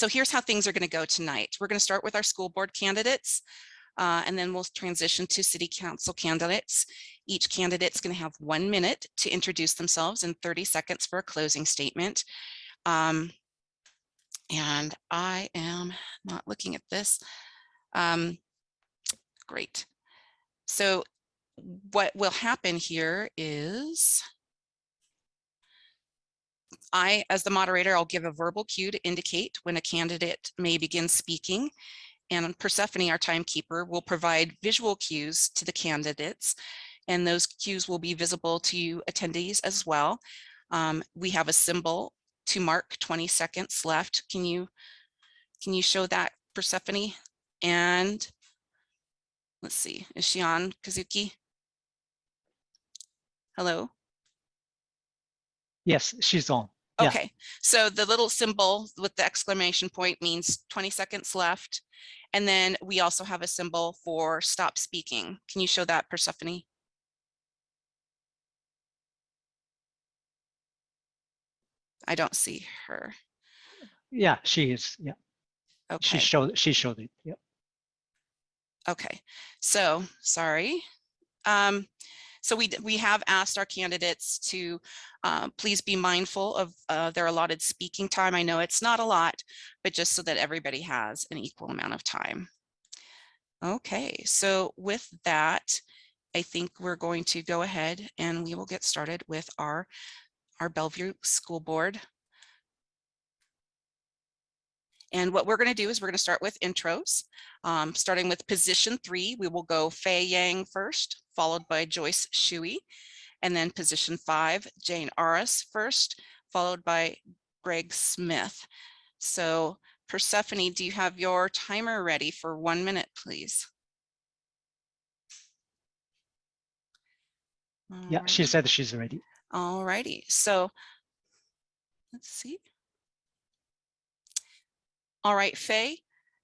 So here's how things are going to go tonight. We're going to start with our school board candidates, and then we'll transition to city council candidates. Each candidate's going to have 1 minute to introduce themselves and 30 seconds for a closing statement. And I am not looking at this. Great. So what will happen here is I, as the moderator, I'll give a verbal cue to indicate when a candidate may begin speaking. And Persephone, our timekeeper, will provide visual cues to the candidates. And those cues will be visible to attendees as well. We have a symbol to mark 20 seconds left. Can you show that, Persephone? And let's see, is she on, Kazuki? Hello? Yes, she's on. Okay, yeah. So the little symbol with the exclamation point means 20 seconds left. And then we also have a symbol for stop speaking. Can you show that, Persephone? I don't see her. Yeah, she is. Yeah. Okay. She showed it. Yeah. Okay. So sorry. So we have asked our candidates to please be mindful of their allotted speaking time. I know it's not a lot, but just so that everybody has an equal amount of time. Okay, so with that, I think we're going to go ahead and we will get started with our Bellevue School Board. And what we're going to do is we're going to start with intros. Starting with position 3, we will go Faye Yang first, followed by Joyce Shui. And then position 5, Jane Aras first, followed by Gregg Smith. So Persephone, do you have your timer ready for 1 minute, please? Yeah, she said she's ready. All righty. So let's see. All right, Faye,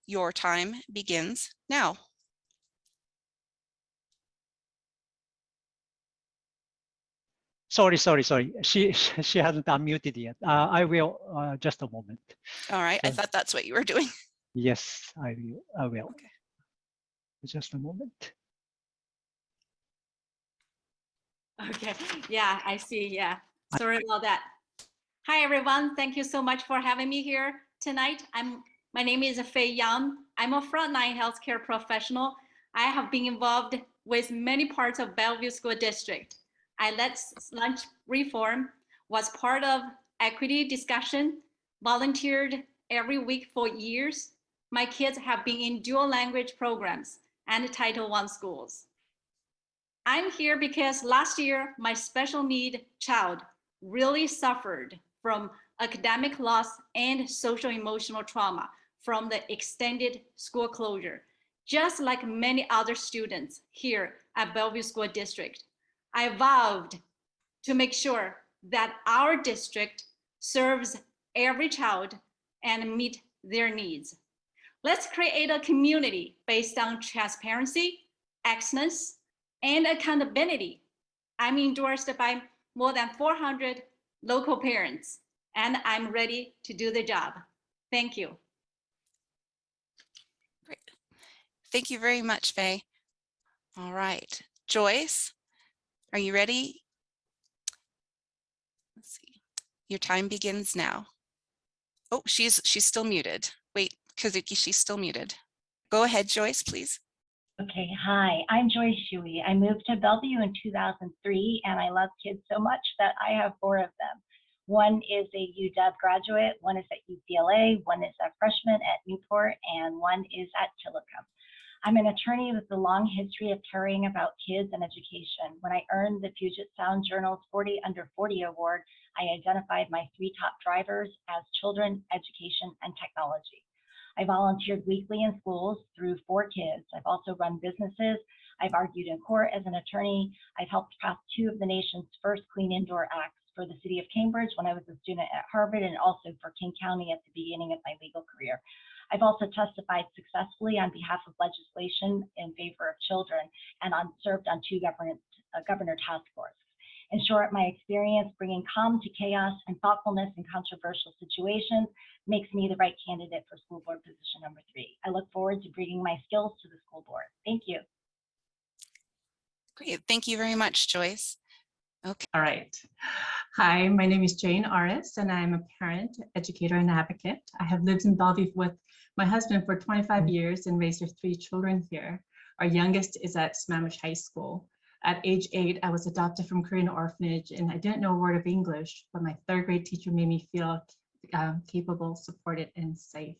your time begins now. Sorry. She hasn't unmuted yet. I will just a moment. All right, I thought that's what you were doing. Yes, I will. Okay. Just a moment. Okay, yeah, I see. Yeah, sorry about that. Hi, everyone. Thank you so much for having me here tonight. My name is Faye Yang. I'm a frontline healthcare professional. I have been involved with many parts of Bellevue School District. I led lunch reform, was part of equity discussion, volunteered every week for years. My kids have been in dual language programs and Title I schools. I'm here because last year, my special need child really suffered from academic loss and social emotional trauma from the extended school closure, just like many other students here at Bellevue School District. I vowed to make sure that our district serves every child and meet their needs. Let's create a community based on transparency, excellence, and accountability. I'm endorsed by more than 400 local parents, and I'm ready to do the job. Thank you. Great. Thank you very much, Faye. All right, Joyce, are you ready? Let's see. Your time begins now. Oh, she's still muted. Wait, Kazuki, she's still muted. Go ahead, Joyce, please. Okay, hi, I'm Joyce Shui. I moved to Bellevue in 2003, and I love kids so much that I have 4 of them. One is a UW graduate, one is at UCLA, one is a freshman at Newport, and one is at Tillicum. I'm an attorney with a long history of caring about kids and education. When I earned the Puget Sound Journal's 40 Under 40 Award, I identified my 3 top drivers as children, education, and technology. I volunteered weekly in schools through 4 kids. I've also run businesses. I've argued in court as an attorney. I've helped pass 2 of the nation's first clean indoor acts for the city of Cambridge when I was a student at Harvard, and also for King County at the beginning of my legal career. I've also testified successfully on behalf of legislation in favor of children and served on 2 governor task forces. In short, my experience bringing calm to chaos and thoughtfulness in controversial situations makes me the right candidate for school board position number 3. I look forward to bringing my skills to the school board. Thank you. Great. Thank you very much, Joyce. Okay. All right. Hi, my name is Jane Aras, and I'm a parent, educator, and advocate. I have lived in Bellevue with my husband for 25 years and raised our 3 children here. Our youngest is at Sammamish High School. At age 8, I was adopted from Korean orphanage, and I didn't know a word of English, but my 3rd grade teacher made me feel capable, supported, and safe.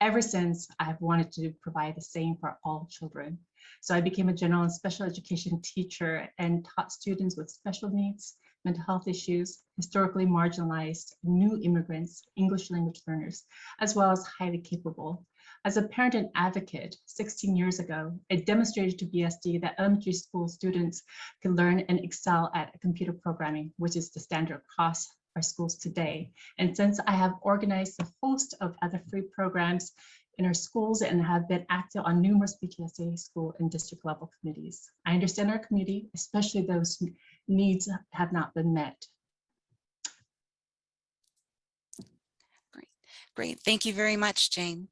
Ever since, I've wanted to provide the same for all children. So I became a general and special education teacher and taught students with special needs, mental health issues, historically marginalized, new immigrants, English language learners, as well as highly capable. As a parent and advocate, 16 years ago, I demonstrated to BSD that elementary school students can learn and excel at computer programming, which is the standard across our schools today. And since I have organized a host of other free programs in our schools and have been active on numerous BTSA school and district level committees, I understand our community, especially those needs have not been met. Great. Thank you very much, Jane.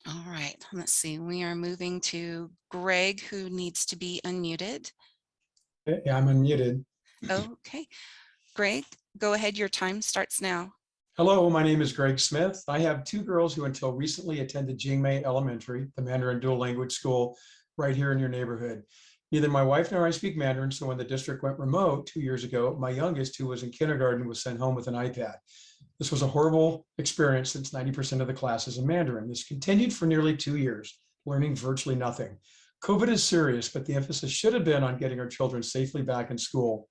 All right, let's see. We are moving to Greg, who needs to be unmuted. Yeah, I'm unmuted. Okay. Greg, go ahead. Your time starts now. Hello, my name is Gregg Smith. I have 2 girls who until recently attended Jingmei Elementary, the Mandarin dual language school right here in your neighborhood. Neither my wife nor I speak Mandarin, so when the district went remote 2 years ago, my youngest, who was in kindergarten, was sent home with an iPad. This was a horrible experience since 90% of the class is in Mandarin. This continued for nearly 2 years, learning virtually nothing. COVID is serious, but the emphasis should have been on getting our children safely back in school.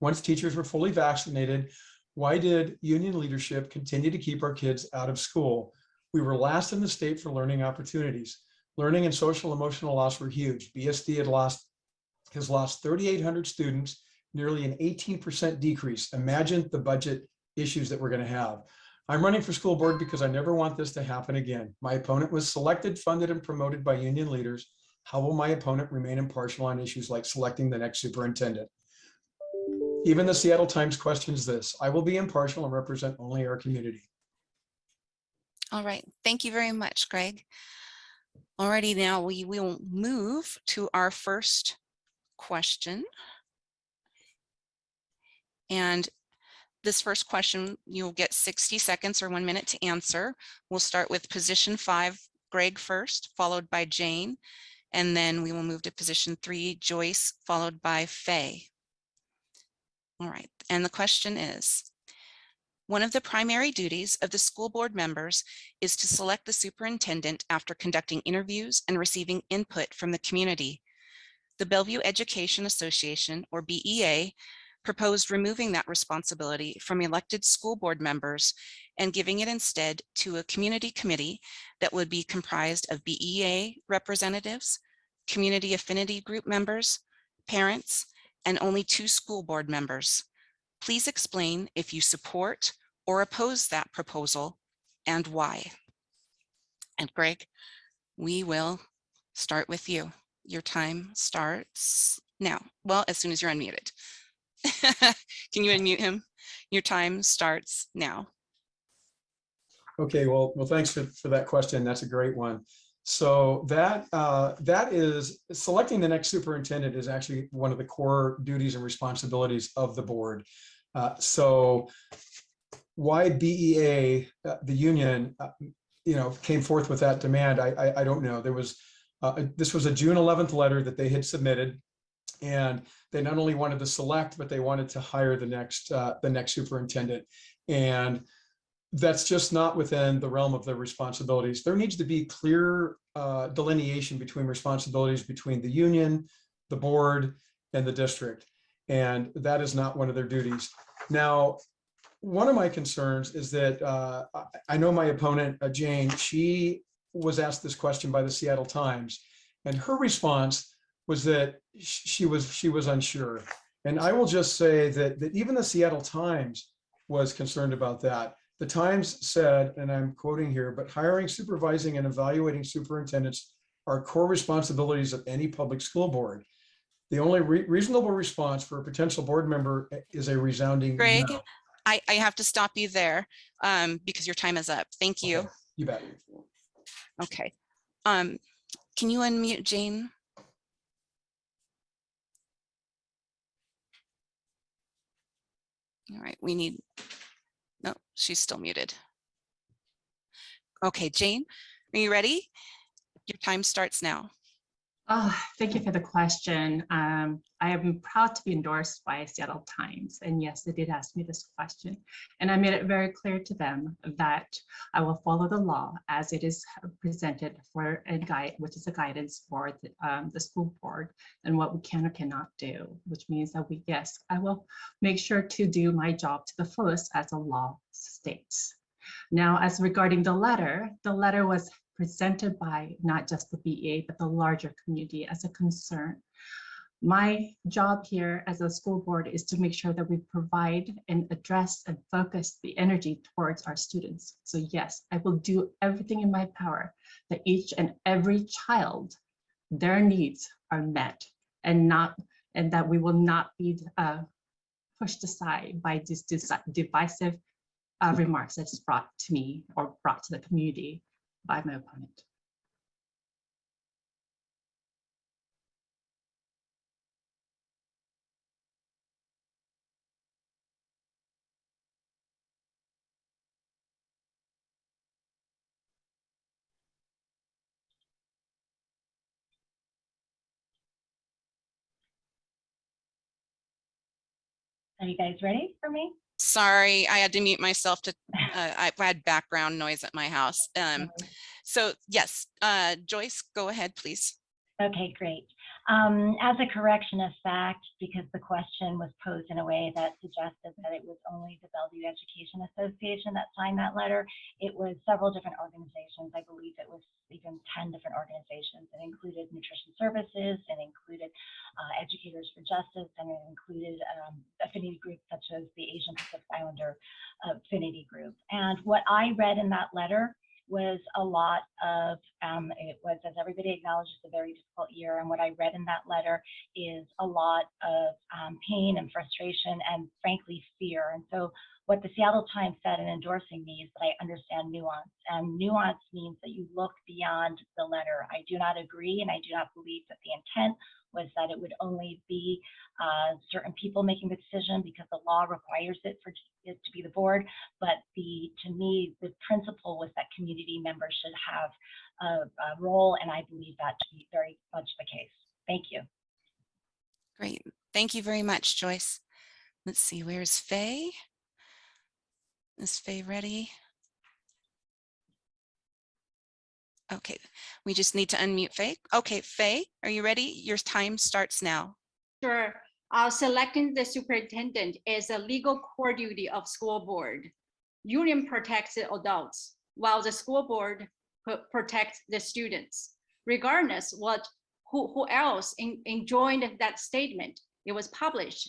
Once teachers were fully vaccinated, why did union leadership continue to keep our kids out of school? We were last in the state for learning opportunities. Learning and social emotional loss were huge. BSD has lost 3,800 students, nearly an 18% decrease. Imagine the budget issues that we're going to have. I'm running for school board because I never want this to happen again. My opponent was selected, funded, and promoted by union leaders. How will my opponent remain impartial on issues like selecting the next superintendent? Even the Seattle Times questions this. I will be impartial and represent only our community. All right. Thank you very much, Greg. Alrighty, now we will move to our first question. And this first question, you'll get 60 seconds or 1 minute to answer. We'll start with position 5, Greg first, followed by Jane. And then we will move to position 3, Joyce, followed by Faye. All right, and the question is, one of the primary duties of the school board members is to select the superintendent after conducting interviews and receiving input from the community. The Bellevue Education Association, or BEA, proposed removing that responsibility from elected school board members and giving it instead to a community committee that would be comprised of BEA representatives, community affinity group members, parents, and only 2 school board members. Please explain if you support or oppose that proposal and why. And Greg, we will start with you. Your time starts now. Well, as soon as you're unmuted. Can you unmute him? Your time starts now. Okay, well, thanks for that question. That's a great one. So that is selecting the next superintendent is actually one of the core duties and responsibilities of the board. So why BEA, the union, came forth with that demand, I don't know. There was this was a June 11th letter that they had submitted, and they not only wanted to select, but they wanted to hire the next superintendent. And that's just not within the realm of their responsibilities. There needs to be clear delineation between responsibilities between the union, the board, and the district. And that is not one of their duties. Now, one of my concerns is that I know my opponent, Jane, she was asked this question by the Seattle Times, and her response was that she was unsure. And I will just say that even the Seattle Times was concerned about that. The Times said, and I'm quoting here, but hiring, supervising, and evaluating superintendents are core responsibilities of any public school board. The only reasonable response for a potential board member is a resounding Greg, no. I have to stop you there because your time is up. Thank you. Okay, you bet. Okay. Can you unmute Jane? All right, we need, no, she's still muted. Okay, Jane, are you ready? Your time starts now. Oh, thank you for the question. I am proud to be endorsed by Seattle Times. And yes, they did ask me this question. And I made it very clear to them that I will follow the law as it is presented for a guide, which is a guidance for the school board and what we can or cannot do, which means that yes, I will make sure to do my job to the fullest as the law states. Now, as regarding the letter was presented by not just the BEA, but the larger community as a concern. My job here as a school board is to make sure that we provide and address and focus the energy towards our students. So yes, I will do everything in my power that each and every child, their needs are met and that we will not be pushed aside by these divisive remarks that's brought to me or brought to the community by my opponent. Are you guys ready for me? Sorry, I had to mute myself to, I had background noise at my house. So yes, Joyce, go ahead, please. Okay, great. As a correction of fact, because the question was posed in a way that suggested that it was only the Bellevue Education Association that signed that letter, it was several different organizations. I believe it was even 10 different organizations. It included Nutrition Services, it included Educators for Justice, and it included affinity groups such as the Asian Pacific Islander Affinity Group. And what I read in that letter was a lot of, it was, as everybody acknowledges, a very difficult year. And what I read in that letter is a lot of pain and frustration and frankly fear. And so what the Seattle Times said in endorsing me is that I understand nuance. And nuance means that you look beyond the letter. I do not agree, and I do not believe that the intent was that it would only be certain people making the decision because the law requires it for it to be the board. But to me, the principle was that community members should have a role, and I believe that to be very much the case. Thank you. Great. Thank you very much, Joyce. Let's see, where's Faye? Is Faye ready? Okay, we just need to unmute Faye. Okay, Faye, are you ready? Your time starts now. Sure. Selecting the superintendent is a legal core duty of school board. Union protects the adults, while the school board protects the students. Regardless who else joined that statement, it was published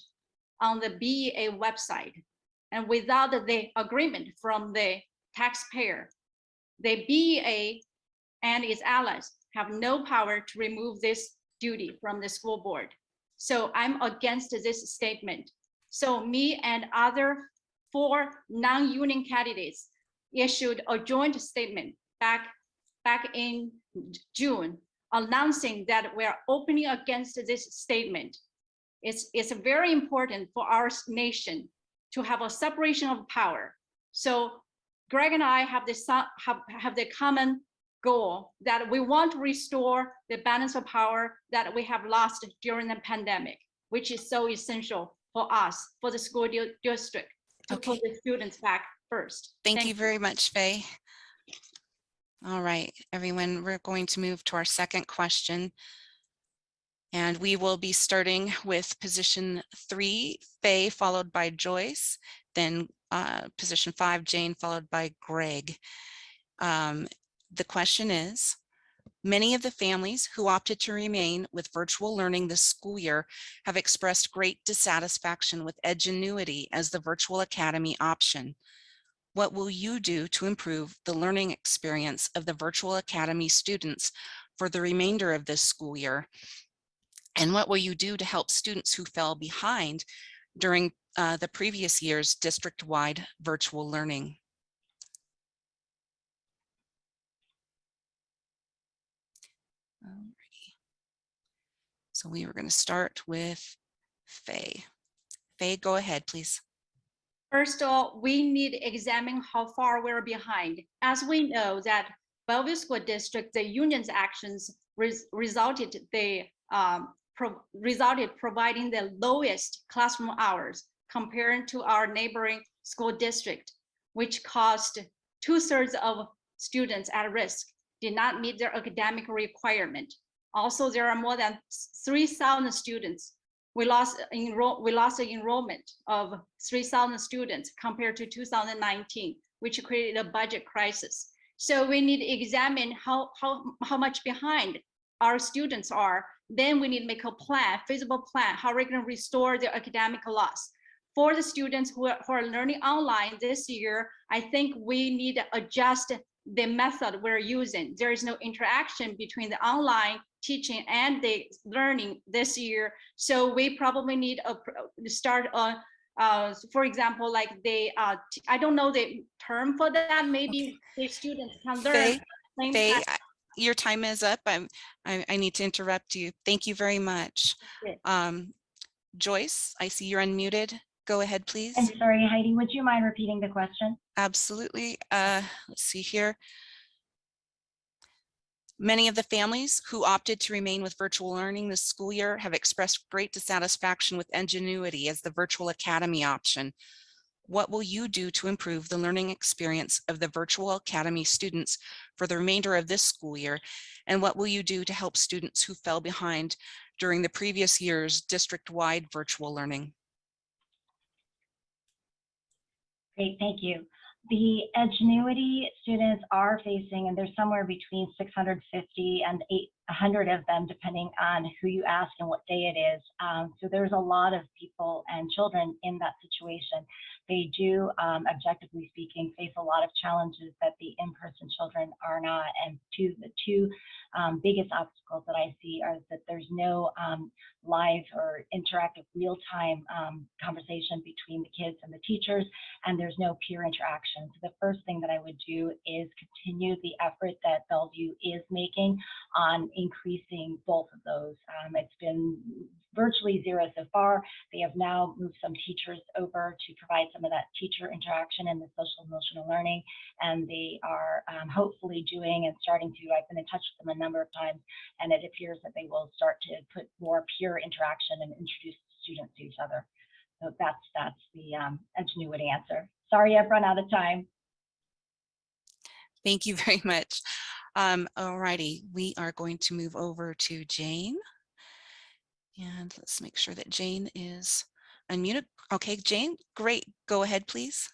on the BEA website. And without the agreement from the taxpayer, the BEA and its allies have no power to remove this duty from the school board. So I'm against this statement. So me and other 4 non-union candidates issued a joint statement back in June, announcing that we're opening against this statement. It's very important for our nation to have a separation of power. So Greg and I have the common goal that we want to restore the balance of power that we have lost during the pandemic, which is so essential for us, for the school district, to put the students back first. Thank you very much, Faye. All right, everyone, we're going to move to our second question. And we will be starting with position 3, Faye, followed by Joyce, then position 5, Jane, followed by Greg. The question is, many of the families who opted to remain with virtual learning this school year have expressed great dissatisfaction with Edgenuity as the virtual academy option. What will you do to improve the learning experience of the virtual academy students for the remainder of this school year? And what will you do to help students who fell behind during the previous year's district-wide virtual learning? Alrighty. So we were going to start with Faye. Faye, go ahead, please. First of all, we need to examine how far we're behind. As we know that Bellevue School District, the union's actions resulted providing the lowest classroom hours compared to our neighboring school district, which caused 2/3 of students at risk did not meet their academic requirement. Also, there are more than 3,000 students. We lost the enrollment of 3,000 students compared to 2019, which created a budget crisis. So we need to examine how much behind our students are. Then we need to make a plan, feasible plan, how we're going to restore their academic loss. For the students who are learning online this year, I think we need to adjust the method we're using. There is no interaction between the online teaching and the learning this year. So we probably need to start on, for example, like I don't know the term for that. Maybe the students can learn. Faye, your time is up. I need to interrupt you. Thank you very much. Joyce, I see you're unmuted. Go ahead, please. I'm sorry, Heidi, would you mind repeating the question? Absolutely. Let's see here. Many of the families who opted to remain with virtual learning this school year have expressed great dissatisfaction with Ingenuity as the virtual academy option. What will you do to improve the learning experience of the virtual academy students for the remainder of this school year? And what will you do to help students who fell behind during the previous year's district-wide virtual learning? Great, thank you. The Edgenuity students are facing, and there's somewhere between 650 and 800 of them, depending on who you ask and what day it is. So there's a lot of people and children in that situation. They do, objectively speaking, face a lot of challenges that the in-person children are not. And the two biggest obstacles that I see are that there's no live or interactive real-time conversation between the kids and the teachers, and there's no peer interaction. So the first thing that I would do is continue the effort that Bellevue is making on increasing both of those. It's been virtually zero so far. They have now moved some teachers over to provide some of that teacher interaction and the social emotional learning, and they are hopefully doing and starting to, I've been in touch with them a number of times, and it appears that they will start to put more peer interaction and introduce students to each other. So that's the Ingenuity answer. Sorry, I've run out of time. Thank you very much. All righty, we are going to move over to Jane. And let's make sure that Jane is unmuted. Okay, Jane, great. Go ahead, please.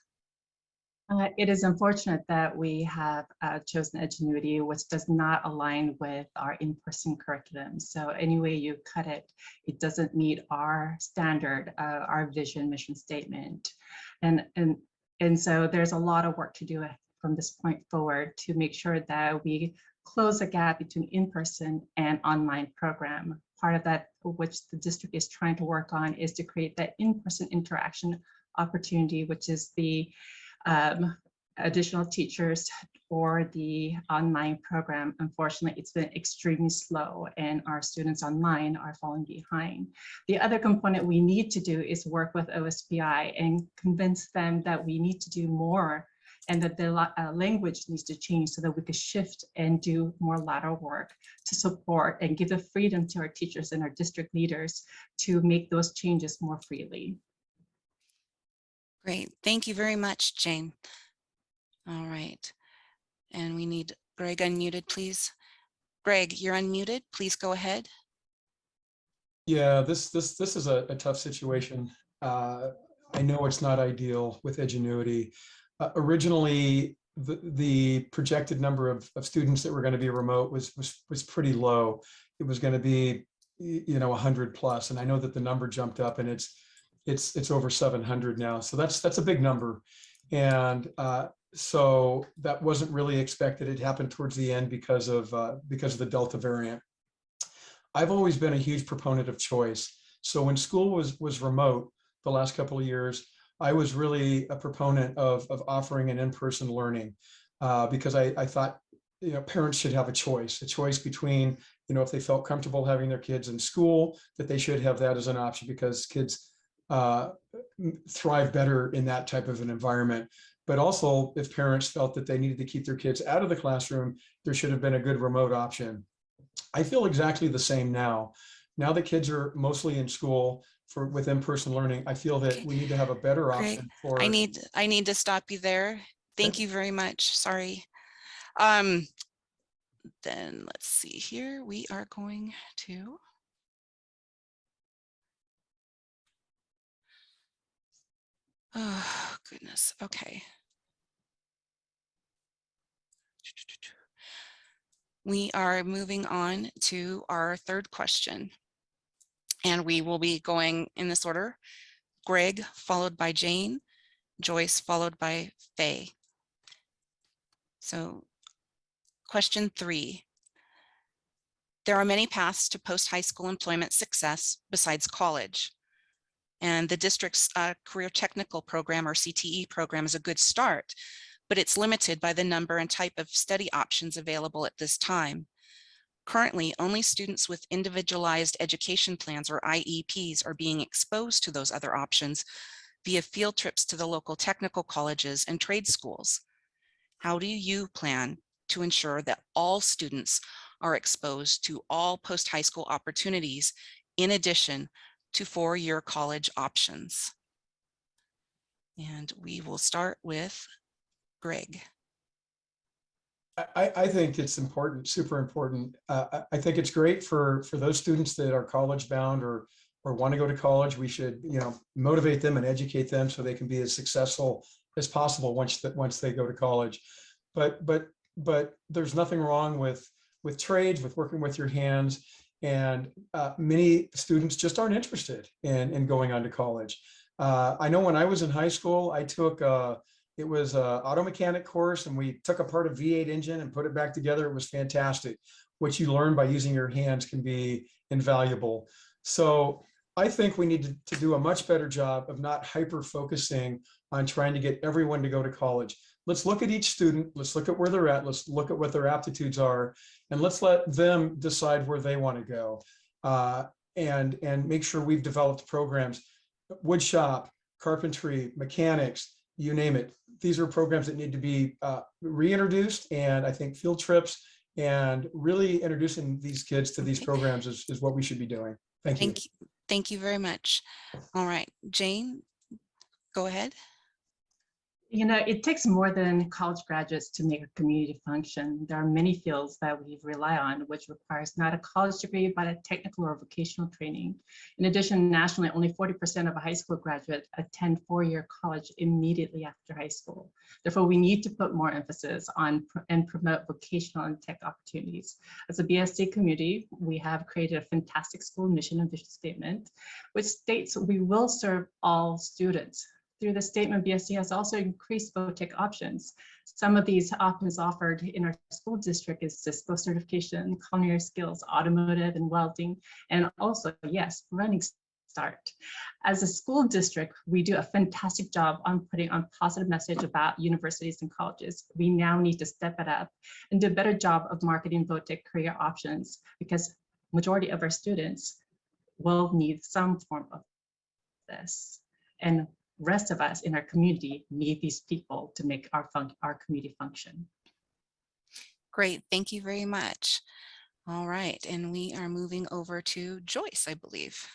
It is unfortunate that we have chosen Edgenuity, which does not align with our in-person curriculum. So any way you cut it, it doesn't meet our standard, our vision, mission statement. And so there's a lot of work to do from this point forward to make sure that we close the gap between in-person and online program. Part of that, which the district is trying to work on, is to create that in-person interaction opportunity, which is the additional teachers for the online program. Unfortunately, it's been extremely slow and our students online are falling behind. The other component we need to do is work with OSPI and convince them that we need to do more and that the language needs to change so that we could shift and do more lateral work to support and give the freedom to our teachers and our district leaders to make those changes more freely. Great. Thank you very much, Jane. All right. And we need Gregg unmuted, please. Gregg, you're unmuted. Please go ahead. Yeah, this is a tough situation. I know it's not ideal with Edgenuity. Originally, the projected number of students that were going to be remote was pretty low. It was going to be, 100 plus, and I know that the number jumped up, and it's over 700 now. So that's a big number, and so that wasn't really expected. It happened towards the end because of the Delta variant. I've always been a huge proponent of choice. So when school was remote the last couple of years, I was really a proponent of offering an in-person learning because I thought, parents should have a choice between, if they felt comfortable having their kids in school, that they should have that as an option because kids thrive better in that type of an environment. But also, if parents felt that they needed to keep their kids out of the classroom, there should have been a good remote option. I feel exactly the same now. Now that kids are mostly in school with in-person learning, I feel that we need to have a better Great. option for. I need to stop you there. Thank you very much. Sorry. Then let's see here. We are going to. Oh, goodness. Okay. We are moving on to our third question. And we will be going in this order: Gregg, followed by Jane, Joyce, followed by Faye. So question 3. There are many paths to post-high school employment success besides college. And the district's career technical program, or CTE program, is a good start, but it's limited by the number and type of study options available at this time. Currently, only students with individualized education plans, or IEPs, are being exposed to those other options via field trips to the local technical colleges and trade schools. How do you plan to ensure that all students are exposed to all post-high school opportunities in addition to four-year college options? And we will start with Gregg. I think it's important, super important. I think it's great for those students that are college bound or want to go to college. We should, motivate them and educate them so they can be as successful as possible once they go to college. But there's nothing wrong with trades, with working with your hands, and many students just aren't interested in going on to college. I know when I was in high school, I took it was an auto mechanic course, and we took apart a V8 engine and put it back together. It was fantastic. What you learn by using your hands can be invaluable. So I think we need to do a much better job of not hyper focusing on trying to get everyone to go to college. Let's look at each student. Let's look at where they're at. Let's look at what their aptitudes are, and let's let them decide where they want to go. And make sure we've developed programs, wood shop, carpentry, mechanics, you name it. These are programs that need to be reintroduced, and I think field trips and really introducing these kids to these programs is what we should be doing. Thank you. Thank you very much. All right, Jane, go ahead. It takes more than college graduates to make a community function. There are many fields that we rely on, which requires not a college degree, but a technical or vocational training. In addition, nationally, only 40% of a high school graduate attend four-year college immediately after high school. Therefore, we need to put more emphasis on and promote vocational and tech opportunities. As a BSD community, we have created a fantastic school mission and vision statement, which states we will serve all students. Through the statement, BSD has also increased VOTEC options. Some of these options offered in our school district is Cisco certification, culinary skills, automotive and welding, and also, yes, running start. As a school district, we do a fantastic job on putting on positive message about universities and colleges. We now need to step it up and do a better job of marketing VOTEC career options, because majority of our students will need some form of this. And rest of us in our community need these people to make our community function. Great, thank you very much. All right, and we are moving over to Joyce, I believe.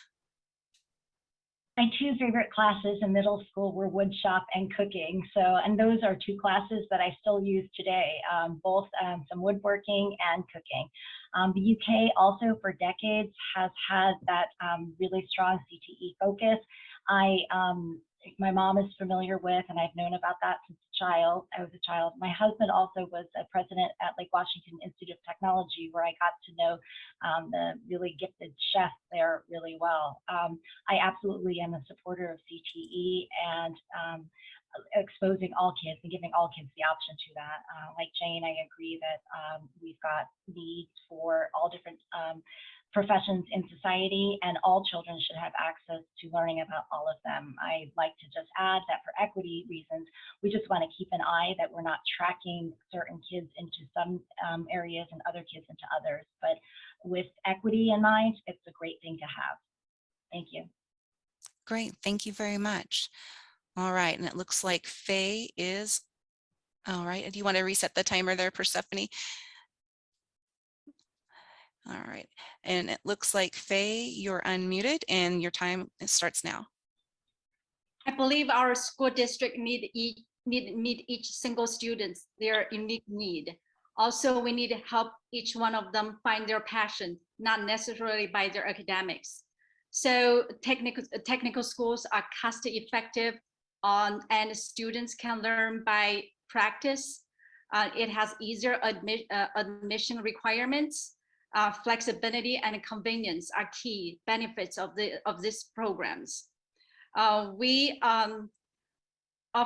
My two favorite classes in middle school were wood shop and cooking. And those are two classes that I still use today, both some woodworking and cooking. The UK also for decades has had that really strong CTE focus. My mom is familiar with, and I've known about that since I was a child. My husband also was a president at Lake Washington Institute of Technology, where I got to know the really gifted chef there really well. I absolutely am a supporter of CTE and exposing all kids and giving all kids the option to that. Like Jane, I agree that we've got needs for all different professions in society, and all children should have access to learning about all of them. I'd like to just add that for equity reasons, we just want to keep an eye that we're not tracking certain kids into some areas and other kids into others. But with equity in mind, it's a great thing to have. Thank you. Great, thank you very much. All right, and it looks like Faye is, all right, do you want to reset the timer there, Persephone? All right, and it looks like Faye, you're unmuted and your time starts now. I believe our school district meet each single student's their unique need. Also, we need to help each one of them find their passion, not necessarily by their academics. So technical schools are cost effective and students can learn by practice. It has easier admission requirements. Flexibility and convenience are key benefits of these programs. Of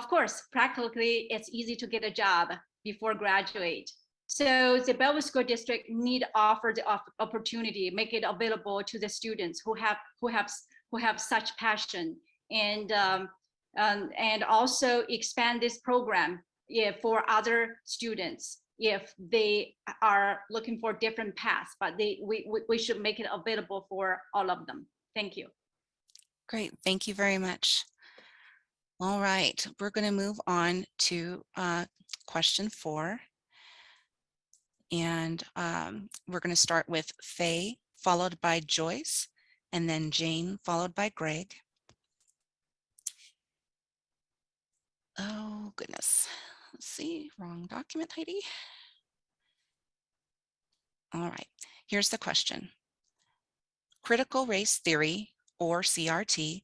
course, practically, it's easy to get a job before graduate. So the Bellevue School District need to offer the opportunity, make it available to the students who have such passion, and also expand this program for other students if they are looking for different paths, but we should make it available for all of them. Thank you. Great, thank you very much. All right, we're going to move on to question 4. And we're going to start with Faye, followed by Joyce, and then Jane, followed by Gregg. Oh, goodness. Let's see, wrong document, Heidi. All right, here's the question. Critical race theory, or CRT,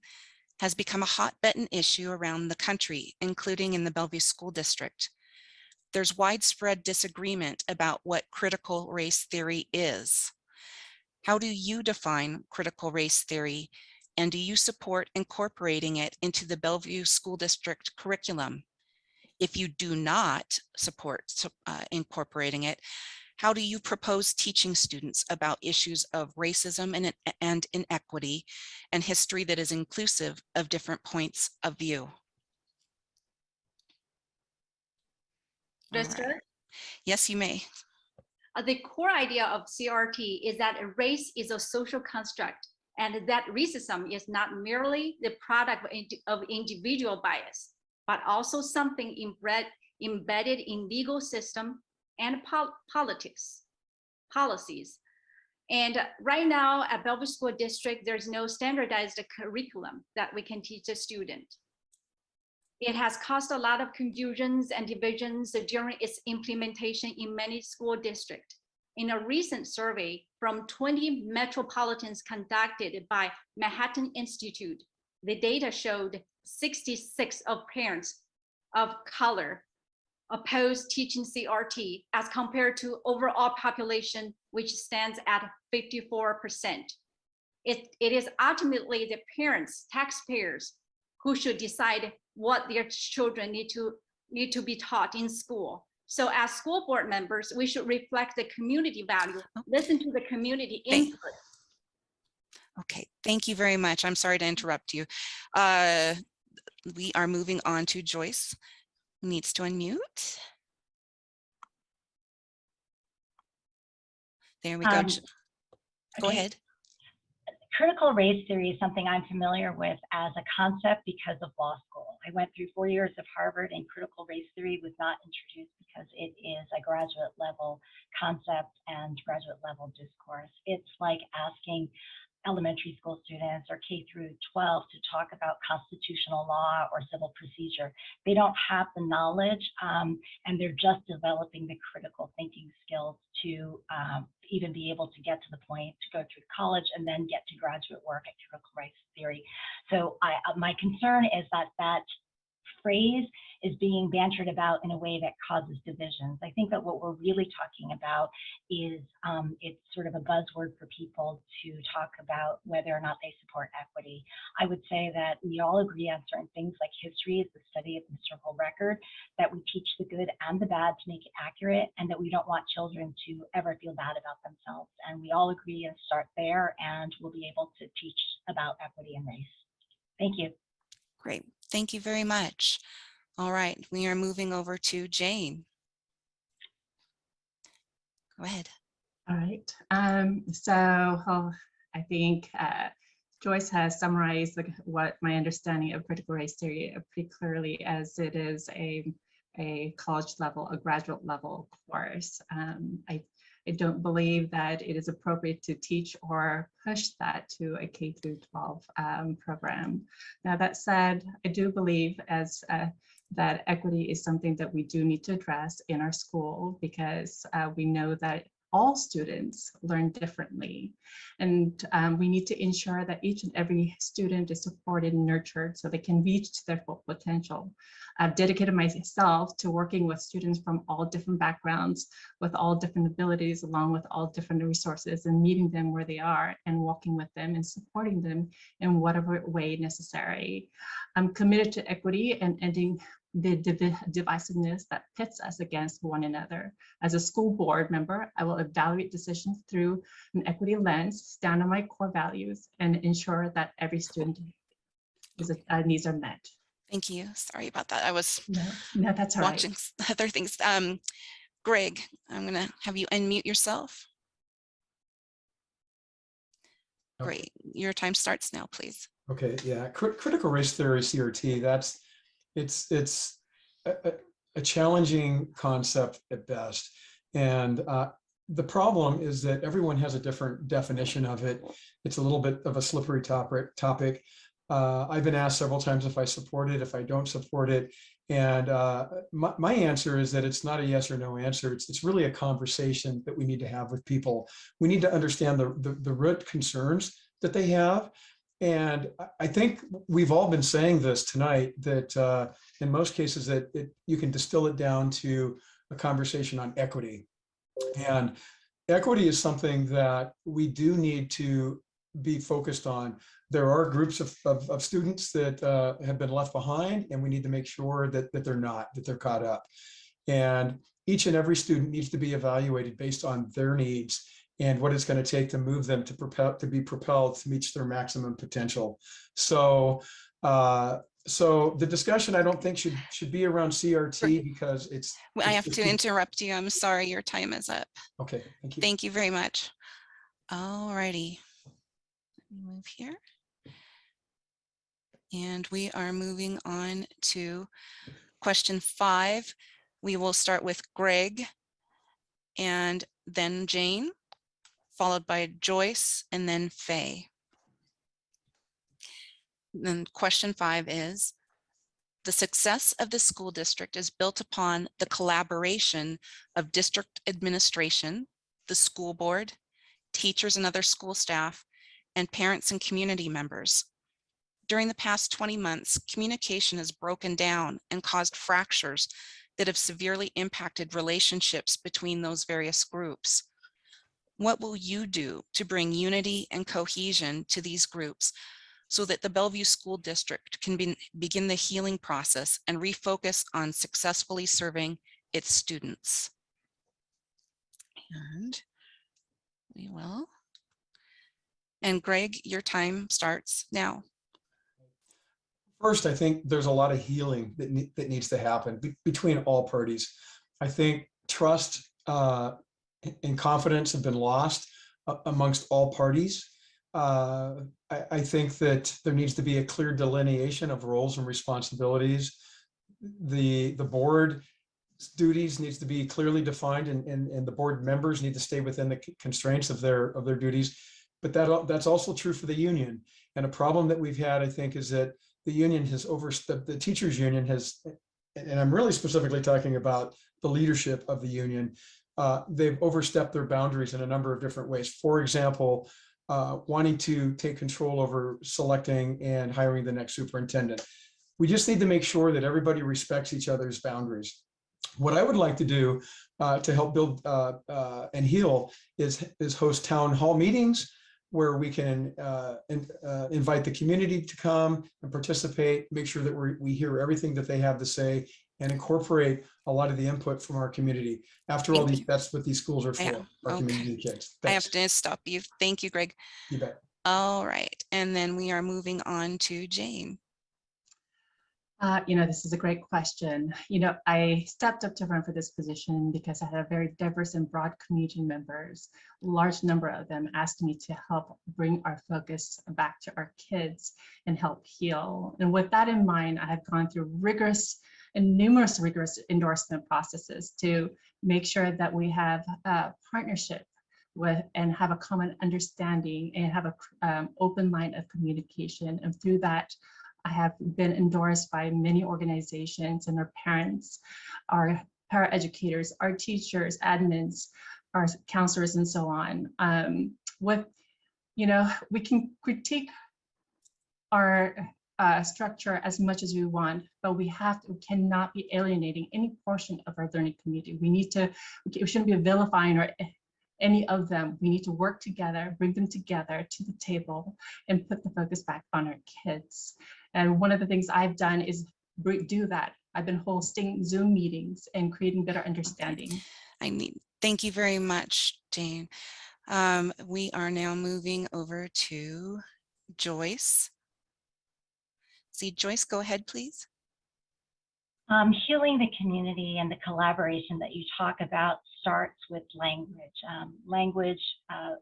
has become a hot button issue around the country, including in the Bellevue School District. There's widespread disagreement about what critical race theory is. How do you define critical race theory, and do you support incorporating it into the Bellevue School District curriculum? If you do not support incorporating it, how do you propose teaching students about issues of racism and inequity and history that is inclusive of different points of view? Right. Yes, you may. The core idea of CRT is that race is a social construct and that racism is not merely the product of individual bias, but also something embedded in legal system and policies. And right now at Bellevue School District, there's no standardized curriculum that we can teach a student. It has caused a lot of confusions and divisions during its implementation in many school districts. In a recent survey from 20 metropolitans conducted by Manhattan Institute, the data showed 66% of parents of color oppose teaching CRT as compared to overall population, which stands at 54%. It is ultimately the parents, taxpayers, who should decide what their children need to be taught in school. So as school board members, we should reflect the community value, listen to the community input. Okay, thank you very much. I'm sorry to interrupt you. We are moving on to Joyce, who needs to unmute. There we go. Go ahead. Critical race theory is something I'm familiar with as a concept because of law school. I went through 4 years of Harvard, and critical race theory was not introduced because it is a graduate level concept and graduate level discourse. It's like asking elementary school students or K through 12 to talk about constitutional law or civil procedure. They don't have the knowledge, and they're just developing the critical thinking skills to even be able to get to the point to go through college and then get to graduate work at critical race theory. So my concern is that phrase is being bantered about in a way that causes divisions. I think that what we're really talking about is it's sort of a buzzword for people to talk about whether or not they support equity. I would say that we all agree on certain things, like history is the study of the historical record, that we teach the good and the bad to make it accurate, and that we don't want children to ever feel bad about themselves. And we all agree and start there, and we'll be able to teach about equity and race. Thank you. Great. Thank you very much. All right, we are moving over to Jane. Go ahead. All right. I think Joyce has summarized what my understanding of critical race theory pretty clearly, as it is a college level, a graduate level course. I don't believe that it is appropriate to teach or push that to a K through 12 program. Now, that said, I do believe that equity is something that we do need to address in our school, because we know that all students learn differently. And we need to ensure that each and every student is supported and nurtured so they can reach their full potential. I've dedicated myself to working with students from all different backgrounds, with all different abilities, along with all different resources, and meeting them where they are and walking with them and supporting them in whatever way necessary. I'm committed to equity and ending the divisiveness that pits us against one another. As a school board member, I will evaluate decisions through an equity lens, stand on my core values, and ensure that every student needs are met. Thank you. Sorry about that. I was No, that's all watching right. other things. Greg, I'm going to have you unmute yourself. Okay. Great. Your time starts now, please. Okay, yeah, critical race theory, CRT, it's a challenging concept at best. And the problem is that everyone has a different definition of it. It's a little bit of a slippery topic. I've been asked several times if I support it, if I don't support it. And my answer is that it's not a yes or no answer. It's really a conversation that we need to have with people. We need to understand the root concerns that they have. And I think we've all been saying this tonight, that in most cases that you can distill it down to a conversation on equity. And equity is something that we do need to be focused on. There are groups of students that have been left behind, and we need to make sure that they're not, that they're caught up. And each and every student needs to be evaluated based on their needs and what it's going to take to move them to be propelled to reach their maximum potential. So, so the discussion, I don't think should be around CRT, because it's. I have to interrupt you. I'm sorry, your time is up. Okay, thank you. Thank you very much. All righty. Let me move here. And we are moving on to question 5. We will start with Greg and then Jane, followed by Joyce and then Faye. Then question 5 is, the success of the school district is built upon the collaboration of district administration, the school board, teachers and other school staff, and parents and community members. During the past 20 months, communication has broken down and caused fractures that have severely impacted relationships between those various groups. What will you do to bring unity and cohesion to these groups so that the Bellevue School District can begin the healing process and refocus on successfully serving its students? And we will. And Greg, your time starts now. First, I think there's a lot of healing that needs to happen between all parties. I think trust and confidence have been lost amongst all parties. I think that there needs to be a clear delineation of roles and responsibilities. The board duties needs to be clearly defined, and the board members need to stay within the constraints of their duties. But that's also true for the union. And a problem that we've had, I think, is that the union has overstepped, the teachers union has, and I'm really specifically talking about the leadership of the union, they've overstepped their boundaries in a number of different ways. For example, wanting to take control over selecting and hiring the next superintendent. We just need to make sure that everybody respects each other's boundaries. What I would like to do to help build and heal is host town hall meetings where we can invite the community to come and participate, make sure that we hear everything that they have to say, and incorporate a lot of the input from our community. After all, that's what these schools are for, our community kids. I have Thanks. to stop you. Thank you, Greg. You bet. All right, and then we are moving on to Jane. This is a great question. I stepped up to run for this position because I had a very diverse and broad community members. A large number of them asked me to help bring our focus back to our kids and help heal. And with that in mind, I have gone through numerous rigorous endorsement processes to make sure that we have a partnership with and have a common understanding and have an open line of communication. And through that, I have been endorsed by many organizations and our parents, our paraeducators, our teachers, admins, our counselors, and so on. We can critique our structure as much as we want, but we cannot be alienating any portion of our learning community. We shouldn't be vilifying any of them. We need to work together, bring them together to the table, and put the focus back on our kids. And one of the things I've done is do that. I've been hosting Zoom meetings and creating better understanding. Thank you very much, Jane. We are now moving over to Joyce. Joyce, go ahead, please. Healing the community and the collaboration that you talk about starts with language. Language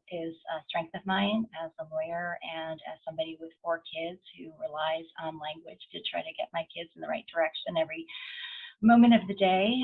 is a strength of mine as a lawyer and as somebody with 4 kids who relies on language to try to get my kids in the right direction every moment of the day.